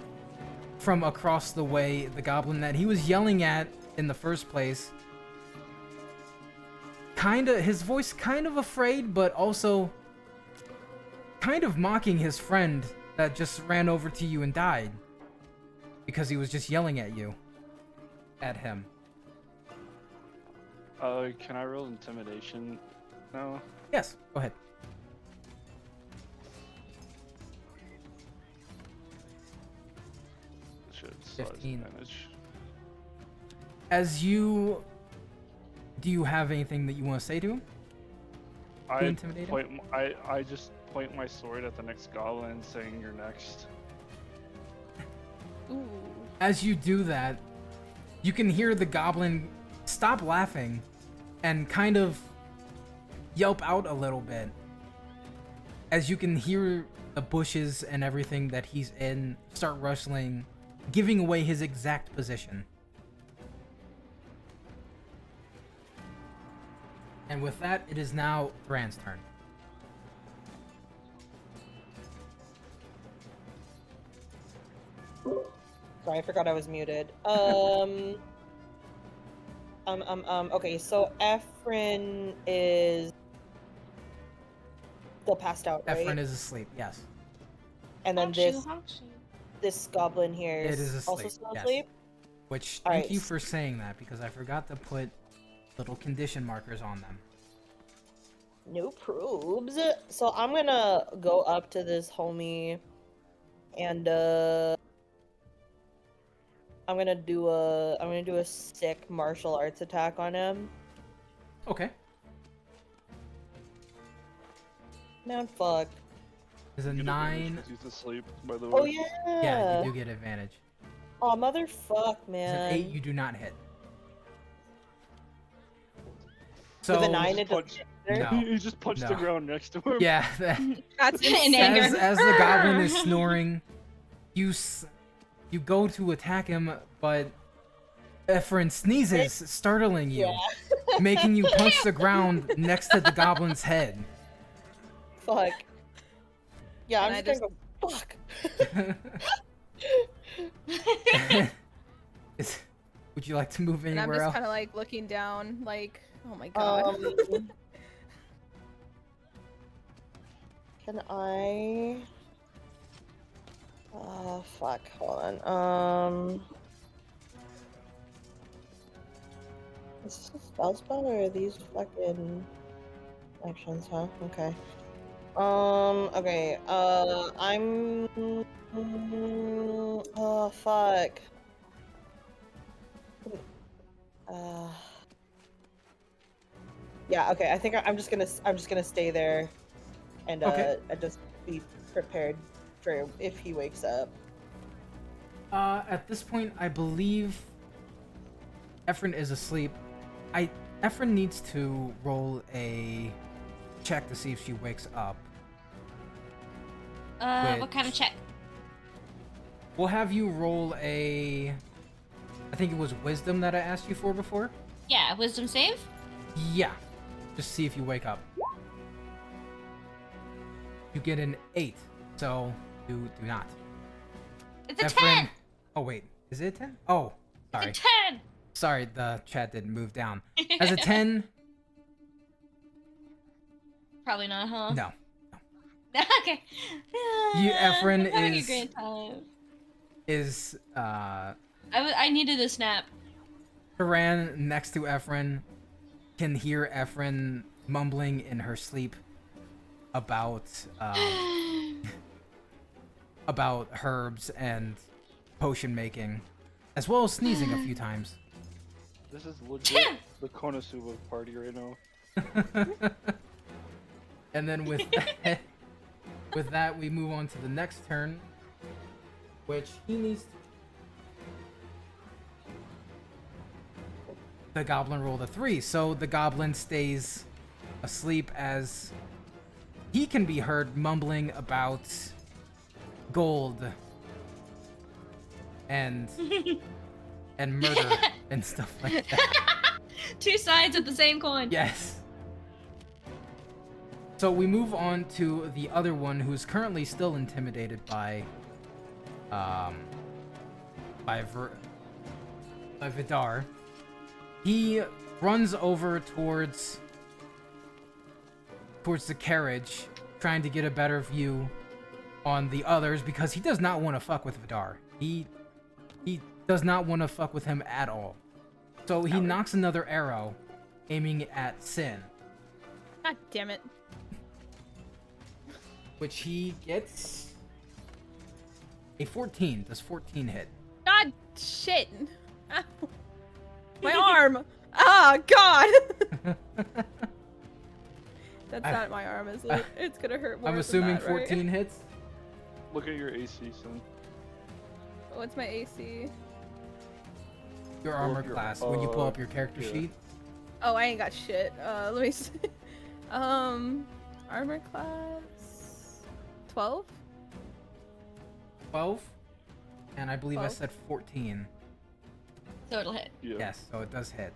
from across the way, the goblin that he was yelling at in the first place, his voice kind of afraid, but also kind of mocking his friend that just ran over to you and died because he was just yelling at you. At him. Can I roll intimidation now? Yes, go ahead. Shit, so 15. advantage. Do you have anything that you want to say to him? I intimidate him? I just point my sword at the next goblin, saying, "You're next." Ooh. As you do that, you can hear the goblin stop laughing and kind of yelp out a little bit. As you can hear the bushes and everything that he's in start rustling, giving away his exact position. And with that, it is now Thran's turn. Sorry, I forgot I was muted. Okay, so Ephraim is still passed out, right? Ephraim is asleep, yes. And then How's she? this goblin here It is is also asleep, still yes. asleep. Which, All thank right. you for saying that, because I forgot to put little condition markers on them. No probes. So I'm gonna go up to this homie, and I'm gonna do a sick martial arts attack on him. Okay. Man, fuck. There's a You get 9. advantage 'cause he's asleep, by the way. Oh yeah. Yeah, you do get advantage. Oh motherfuck, It's man. an 8, you do not hit. With So, a 9, it punch- doesn't matter? No. He just punched the No. ground next to him. yeah, that, That's In insane. anger. as the goblin is snoring, you go to attack him, but Ephraim sneezes, startling you, Yeah. making you punch the ground next to the goblin's head. Fuck. Yeah, And I'm I just gonna go, fuck. Would you like to move And I'm anywhere just else? kind of like looking down, like, oh my god. Can I? Fuck. Hold on. Is this a spell or are these fucking actions? Huh? Okay. Okay. I'm. Oh fuck. Yeah. Okay. I think I'm just gonna stay there, and Okay. I just be prepared for if he wakes up. At this point, I believe Ephraim is asleep. Ephraim needs to roll a check to see if she wakes up. What kind of check? We'll have you roll a... I think it was wisdom that I asked you for before? Yeah, wisdom save? Yeah. Just see if you wake up. You get an 8, so you do not. It's a Ephraim... 10! Oh, wait. Is it a 10? Oh, sorry. It's a 10! Sorry, the chat didn't move down. As a 10... Probably not, huh? No. Okay. You, Ephraim, I'm having is... a great time. Is, I needed a snap. Haran next to Ephraim can hear Ephraim mumbling in her sleep about about herbs and potion making, as well as sneezing a few times. This is legit the Konosuba party right now. And then with that, we move on to the next turn, which he needs to... The goblin rolled a 3, so the goblin stays asleep as he can be heard mumbling about gold and murder and stuff like that. Two sides of the same coin. Yes. So we move on to the other one who's currently still intimidated by Vidar. He runs over towards the carriage, trying to get a better view on the others because he does not want to fuck with Vidar. He does not want to fuck with him at all. So he knocks another arrow, aiming at Sin, God damn it. which he gets a 14. Does 14 hit? God shit. Ow. My arm. Ah, God. That's not my arm, is it? It's gonna hurt more. I'm than assuming that, right? 14 hits. Look at your AC, son. What's my AC? Your Pull armor up your- class when you pull up your character yeah. sheet. Oh, I ain't got shit. Let me see. Armor class 12? 12, and I believe I 12. said 14. So it'll hit. Yeah. Yes, so it does hit.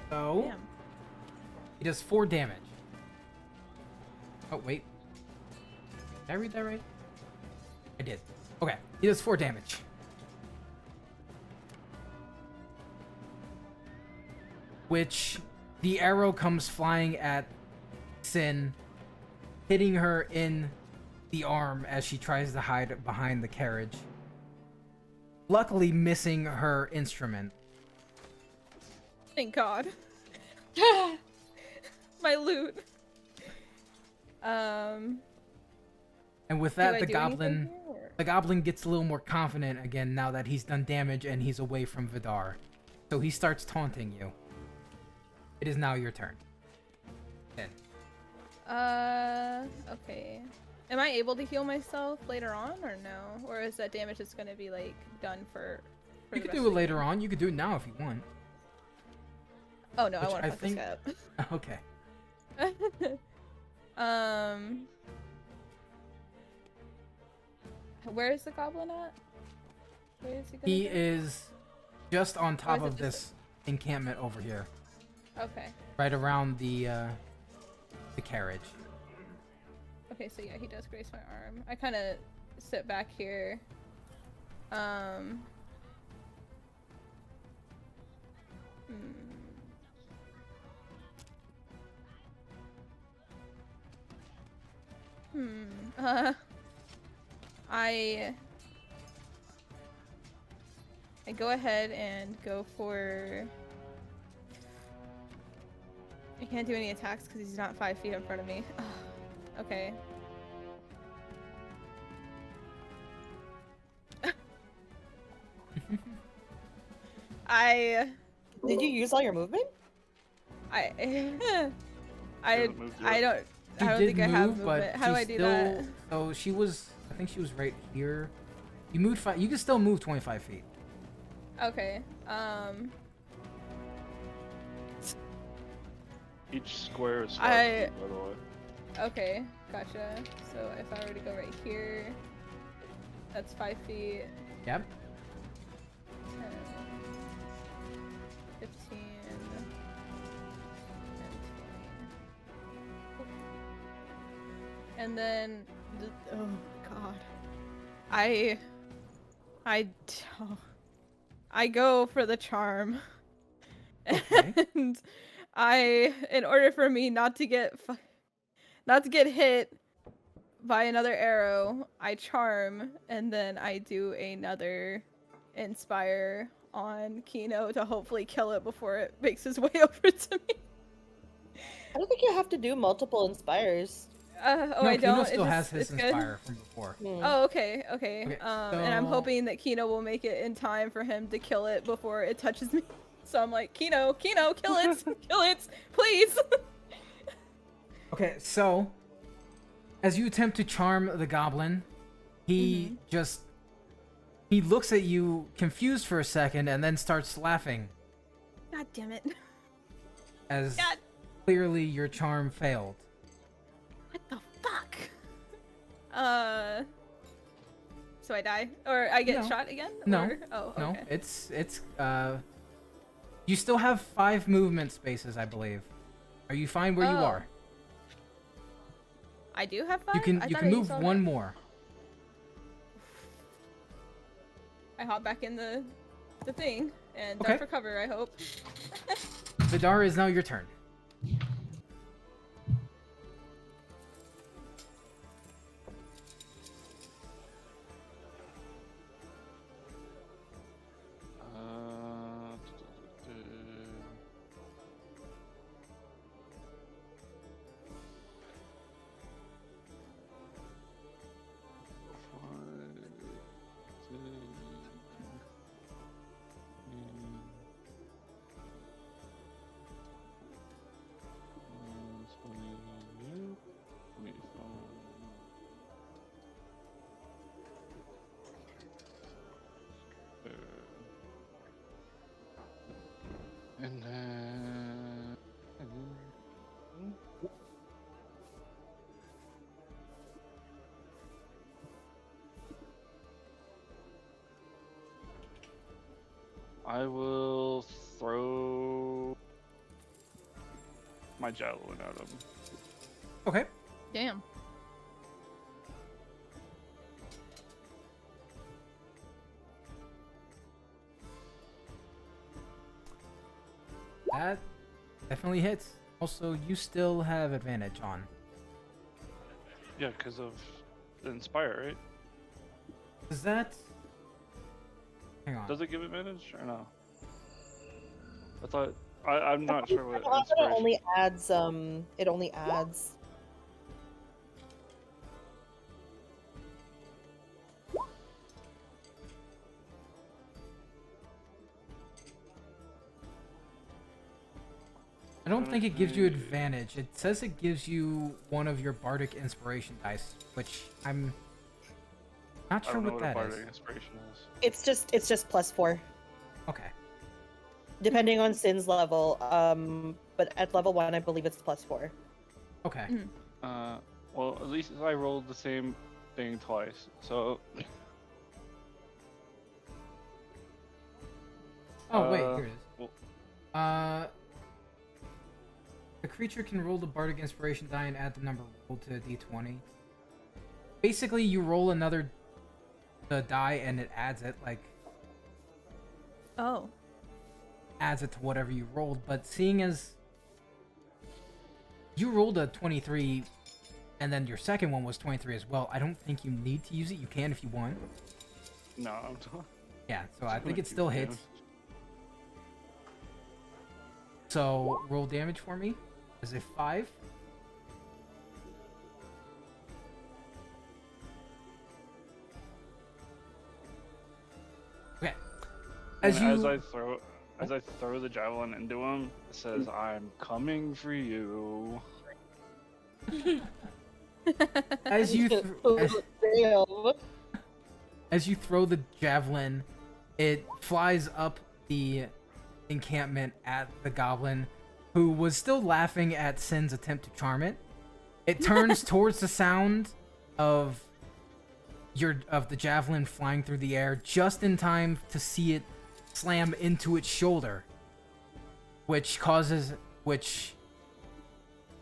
So Damn. he does 4 damage. Oh wait, did I read that right? I did. Okay, he does 4 damage. Which the arrow comes flying at Sin, hitting her in the arm as she tries to hide behind the carriage. Luckily missing her instrument. Thank God. My loot. And with Do that, I the do anything goblin here, or- the goblin gets a little more confident again now that he's done damage and he's away from Vidar. So he starts taunting you. It is now your turn. Then. Okay. Am I able to heal myself later on, or no? Or is that damage just gonna be like done for You the could rest do of it the later game? on. You could do it now if you want. Oh no, I Which want I to fuck think- this Okay. guy up. Where is the goblin at? Where is he gonna He go? is just on top is it of just- this encampment over here. Okay. Right around the carriage. Okay, so yeah, he does grace my arm. I kind of sit back here. I go ahead and go for... I can't do any attacks because he's not 5 feet in front of me. Okay. Did you use all your movement? I Hasn't moved I yet. don't She I don't did think I have move, but movement. How do I she's do that? still- So she was, I think she was right here. You moved 5. You can still move 25 feet. Okay. Each square is 5 I- feet, by the way. Okay, gotcha. So if I were to go right here, that's 5 feet. Yep. 10, 15, and 20. And then, oh god, I go for the charm, Okay. and in order for me not to get hit by another arrow, I charm, and then I do another inspire on Kino to hopefully kill it before it makes its way over to me. I don't think you have to do multiple inspires. Oh, No, I Kino don't. still it has just, his it's Inspire from before. Oh, okay. Okay, And I'm so- hoping that Kino will make it in time for him to kill it before it touches me. So I'm like, Kino, kill it, kill it, please. Okay, so as you attempt to charm the goblin, he he looks at you confused for a second and then starts laughing God damn it. as God. clearly your charm failed. What the fuck? So I die? Or I get No. shot again? No. Or... Oh, No, okay. it's you still have 5 movement spaces, I believe. Are you fine where you Oh. are? I do have 5? You I can thought I used move all one that. more. I hop back in the thing and Okay. duck for cover, I hope. Vidar, is now your turn. And then... I will throw my javelin at him. Okay. Damn. That definitely hits. Also, you still have advantage on. Yeah, because of the Inspire, right? Is that... Hang on. Does it give advantage or no? I thought... I'm not sure what I thought that Inspiration... it only adds, it only adds. I don't think it gives you advantage. It says it gives you one of your bardic inspiration dice, which I'm not I sure don't know what what a that Bardic is. Inspiration is. It's just +4, Okay. depending on Sin's level. But at level 1, I believe it's +4. Okay. Well, at least I rolled the same thing twice, so... Oh, wait, here it is. Well, The creature can roll the bardic inspiration die and add the number rolled to a d20. Basically, you roll the die and it adds it, like, Oh. adds it to whatever you rolled. But seeing as you rolled a 23 and then your second one was 23 as well, I don't think you need to use it. You can if you want. no, I'm talking... Yeah, so I think it still hits. So roll damage for me. Is it 5? Okay. As I throw the javelin into him, it says, "I'm coming for you." as you Damn. as you throw the javelin, it flies up the encampment at the goblin, who was still laughing at Sin's attempt to charm it. It turns towards the sound of the javelin flying through the air just in time to see it slam into its shoulder, which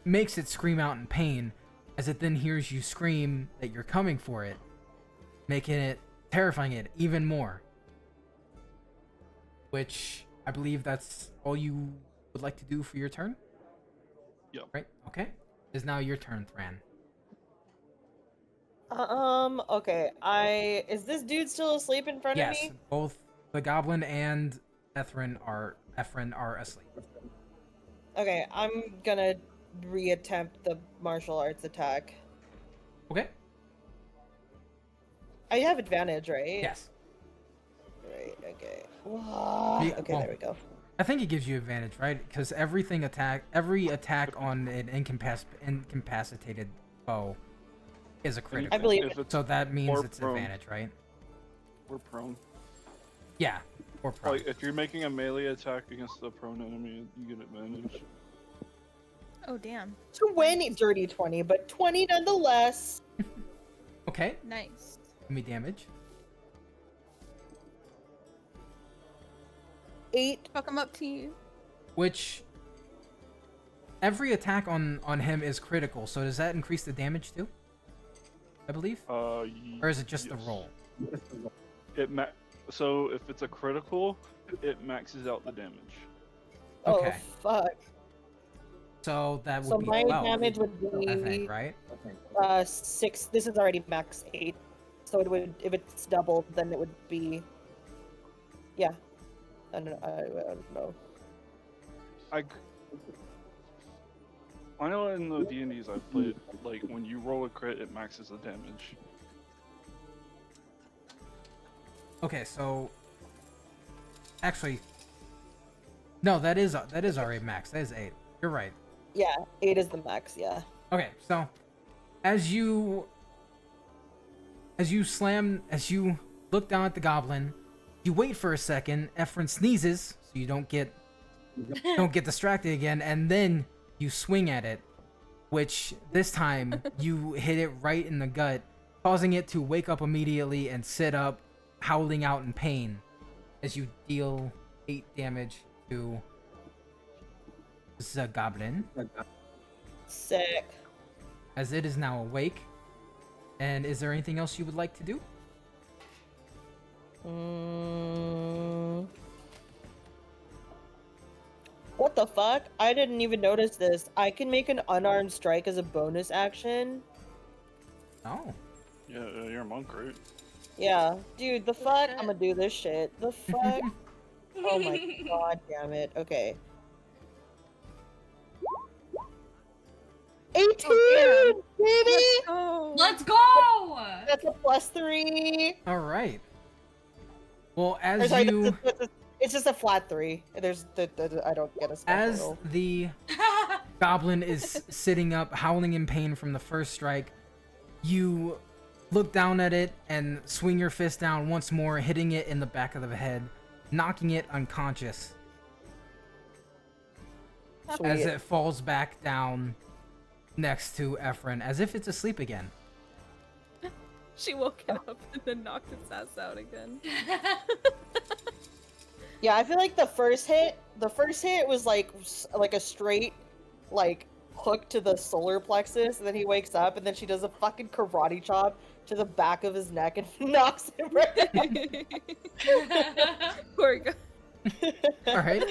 makes it scream out in pain as it then hears you scream that you're coming for it, terrifying it even more. Which I believe that's all you would like to do for your turn? Yep. Right? Okay. It's now your turn, Thran. Okay. Is this dude still asleep in front of Yes, me? both the goblin and Ephraim are asleep. Okay, I'm gonna reattempt the martial arts attack. Okay. I have advantage, right? Yes. Right, okay. Yeah, Okay, well, there we go. I think it gives you advantage, right? Because every attack on an incapacitated foe is a critical. I believe If it's So that means or it's prone. advantage, right? We're prone. Yeah. Or prone. Like, if you're making a melee attack against a prone enemy, you get advantage. Oh damn. 20, dirty 20, but 20 nonetheless. Okay. Nice. Give me damage. 8. Fuck him up to you. Which every attack on him is critical. So does that increase the damage too? I believe. Or is it just the yes. roll? So if it's a critical, it maxes out the damage. Okay. Oh, fuck. So that would So be my 12, damage would I be think, right? 6. This is already max 8. So it would, if it's doubled, then it would be, yeah. I don't know. I know in the D&Ds I've played, like, when you roll a crit, it maxes the damage. Okay, so actually, no, that is already max. That is 8. You're right. Yeah, 8 is the max, yeah. Okay, so as you look down at the goblin, you wait for a second. Ephraim sneezes, so you don't get distracted again, and then you swing at it, which this time you hit it right in the gut, causing it to wake up immediately and sit up, howling out in pain as you deal 8 damage to the goblin. Sick. As it is now awake. And is there anything else you would like to do? What the fuck? I didn't even notice this. I can make an unarmed strike as a bonus action. Oh. Yeah, you're a monk, right? Yeah. Dude, the fuck? shit. I'm gonna do this shit. The fuck? Oh my god damn it. Okay. 18! Baby! Oh. Let's go! That's a +3. All right. Well, Or as sorry, you it's just a flat 3. There's I don't get a special as roll. the goblin is sitting up, howling in pain from the first strike, you look down at it and swing your fist down once more, hitting it in the back of the head, knocking it unconscious as Sweet. it falls back down next to Ephraim, as if it's asleep again. She woke it up and then knocked its ass out again. Yeah, I feel like the first hit was like a straight like hook to the solar plexus, and then he wakes up, and then she does a fucking karate chop to the back of his neck and knocks him right Poor guy. All right,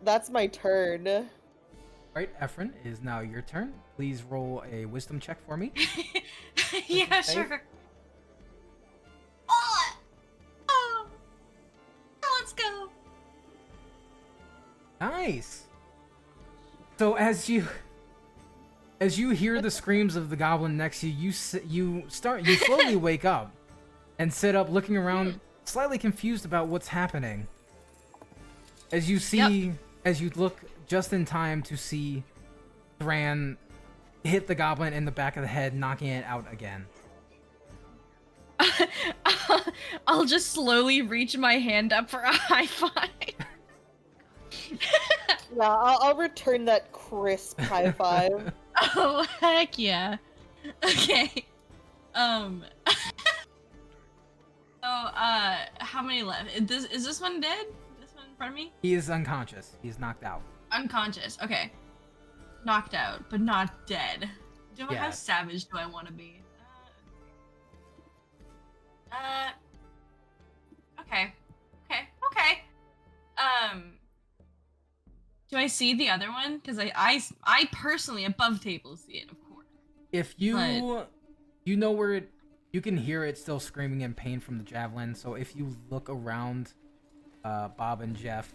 that's my turn. Right, Ephraim, it is now your turn. Please roll a wisdom check for me. Yeah, Save. sure. Oh, let's go. Nice. So as you hear the screams of the goblin next to you, you slowly wake up and sit up, looking around, slightly confused about what's happening. As you look just in time to see Thran hit the goblin in the back of the head, knocking it out again. I'll just slowly reach my hand up for a high five. Yeah, I'll return that crisp high five. Oh heck yeah. Okay. So how many left? Is this one dead? This one in front of me? He is unconscious. He's knocked out. Unconscious. Okay. Knocked out, but not dead. How Yeah. savage do I want to be? Okay. Okay. Do I see the other one? Because I personally above table see it, of course. If you But- you know where it, you can hear it still screaming in pain from the javelin. So if you look around, Bob and Jeff,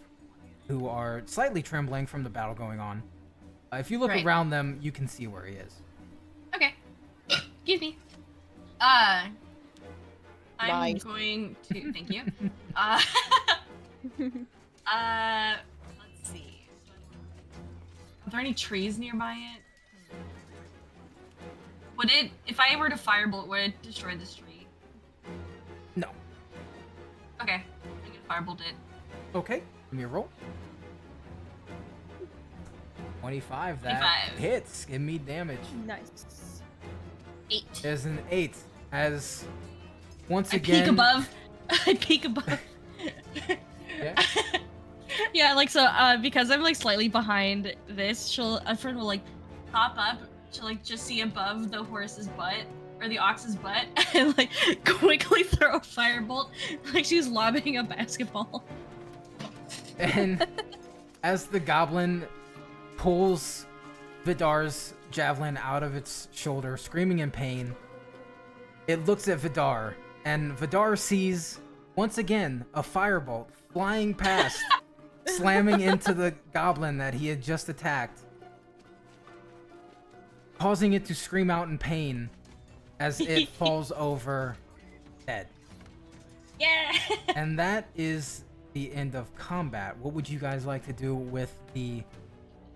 who are slightly trembling from the battle going on, if you look Right. around them, you can see where he is. Okay. Excuse me. I'm Nice. going to thank you. Let's see. Are there any trees nearby it? Would it, if I were to firebolt, would it destroy this tree? No. Okay, I'm gonna firebolt it. Okay. Give me a roll. 25. That 25. hits. Give me damage. Nice. 8. There's an 8. As once I again. peek above. I peek above. Yeah. Yeah, like so. Because I'm like slightly behind this, a friend will like pop up. She'll like just see above the horse's butt or the ox's butt, and like quickly throw a firebolt, like she's lobbing a basketball. And as the goblin pulls Vidar's javelin out of its shoulder, screaming in pain, it looks at Vidar, and Vidar sees once again a firebolt flying past, slamming into the goblin that he had just attacked, causing it to scream out in pain as it falls over dead. Yeah. And that is the end of combat. What would you guys like to do with the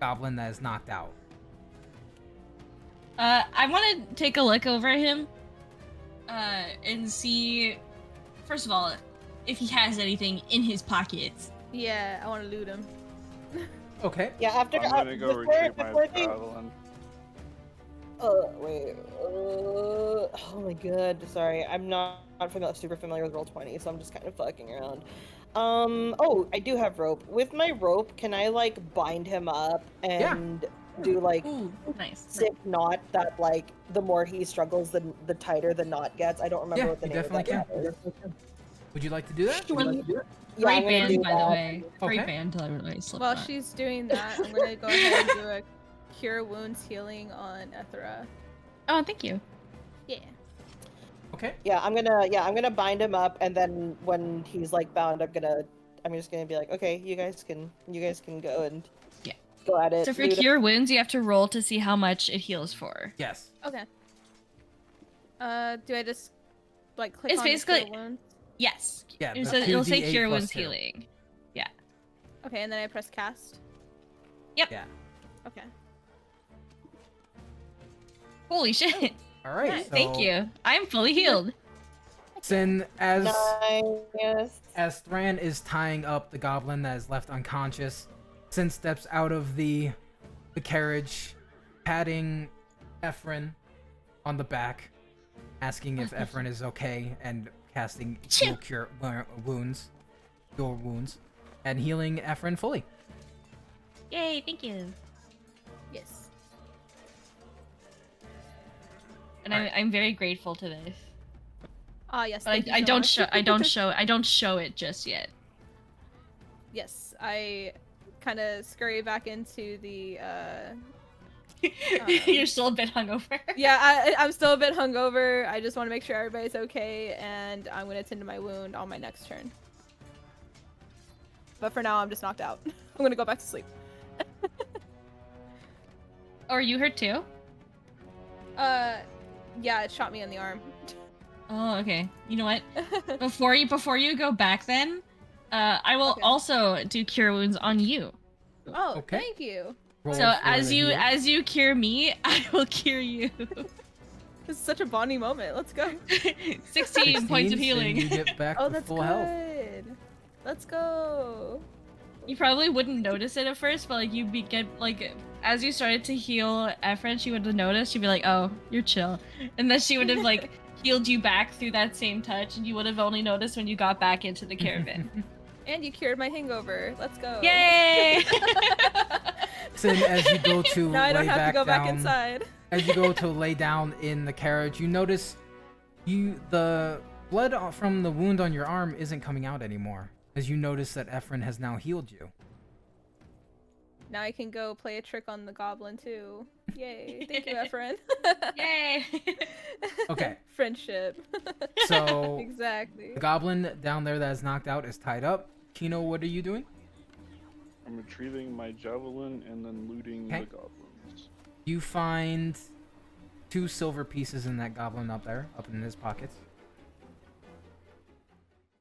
goblin that is knocked out? I want to take a look over him, and see, first of all, if he has anything in his pockets. Yeah, I want to loot him. Okay. Yeah, after I'm gonna go retrieve my javelin. Wait. Oh my god. Sorry, I'm not super familiar with Roll20, so I'm just kind of fucking around. Oh, I do have rope. With my rope, can I like bind him up and do like Ooh, nice. zip knot that like the more he struggles, the tighter the knot gets? I don't remember Yeah, what the you name definitely of that is. Would you like to do that? Yeah, I'm Great gonna band, do by the that. way. Great Okay. band, by the way. While she's doing that, I'm gonna go ahead and do a cure wounds healing on Ethra. Oh, thank you. Yeah. Okay. Yeah, I'm gonna bind him up, and then when he's like bound, I'm just gonna be like, okay, you guys can go and Yeah. go at it. So for loot it. cure wounds, you have to roll to see how much it heals for. Yes. Okay. Do I just like click It's on the basically- cure wounds? Yes. Yeah, It the says, it'll say 2d8 cure plus wounds 2. healing. Okay, and then I press cast. Yeah. Okay. Holy shit. All right. Nice. So, Thank you. I'm fully healed. Sin, as Nice. Thran is tying up the goblin that is left unconscious, Sin steps out of the carriage, patting Ephron on the back, asking if Ephron is okay, and casting heal cure wounds, and healing Ephron fully. Yay, thank you. Yes. And Alright. I'm very grateful to this. Ah, yes. But thank you I so don't much. show I don't show it just yet. Yes, I kind of scurry back into the. You're still a bit hungover. Yeah, I'm still a bit hungover. I just want to make sure everybody's okay, and I'm gonna tend to my wound on my next turn. But for now, I'm just knocked out. I'm gonna go back to sleep. Oh, are you hurt too? Yeah, it shot me in the arm. Oh, okay. You know what? Before you go back then, I will Okay. also do cure wounds on you. Oh, Okay. thank you. Roll So for as the you heal. as you cure me, I will cure you. This is such a bonding moment. Let's go. 16 points of 16, healing. and you get back Oh, to that's full good. health. Let's go. You probably wouldn't notice it at first, but like get like as you started to heal Ephraim, she would have noticed. She'd be like, "Oh, you're chill," and then she would have like healed you back through that same touch, and you would have only noticed when you got back into the caravan. And you cured my hangover. Let's go. Yay! So as you go to Now I don't lay have to go down, back inside. as you go to lay down in the carriage, you notice the blood from the wound on your arm isn't coming out anymore. As you notice that Ephraim has now healed you. Now I can go play a trick on the goblin too. Yay. Thank you, Ephraim. Yay! Okay. Friendship. So Exactly. the goblin down there that is knocked out is tied up. Kino, what are you doing? I'm retrieving my javelin and then looting Okay. the goblins. You find 2 silver pieces in that goblin up there, up in his pockets.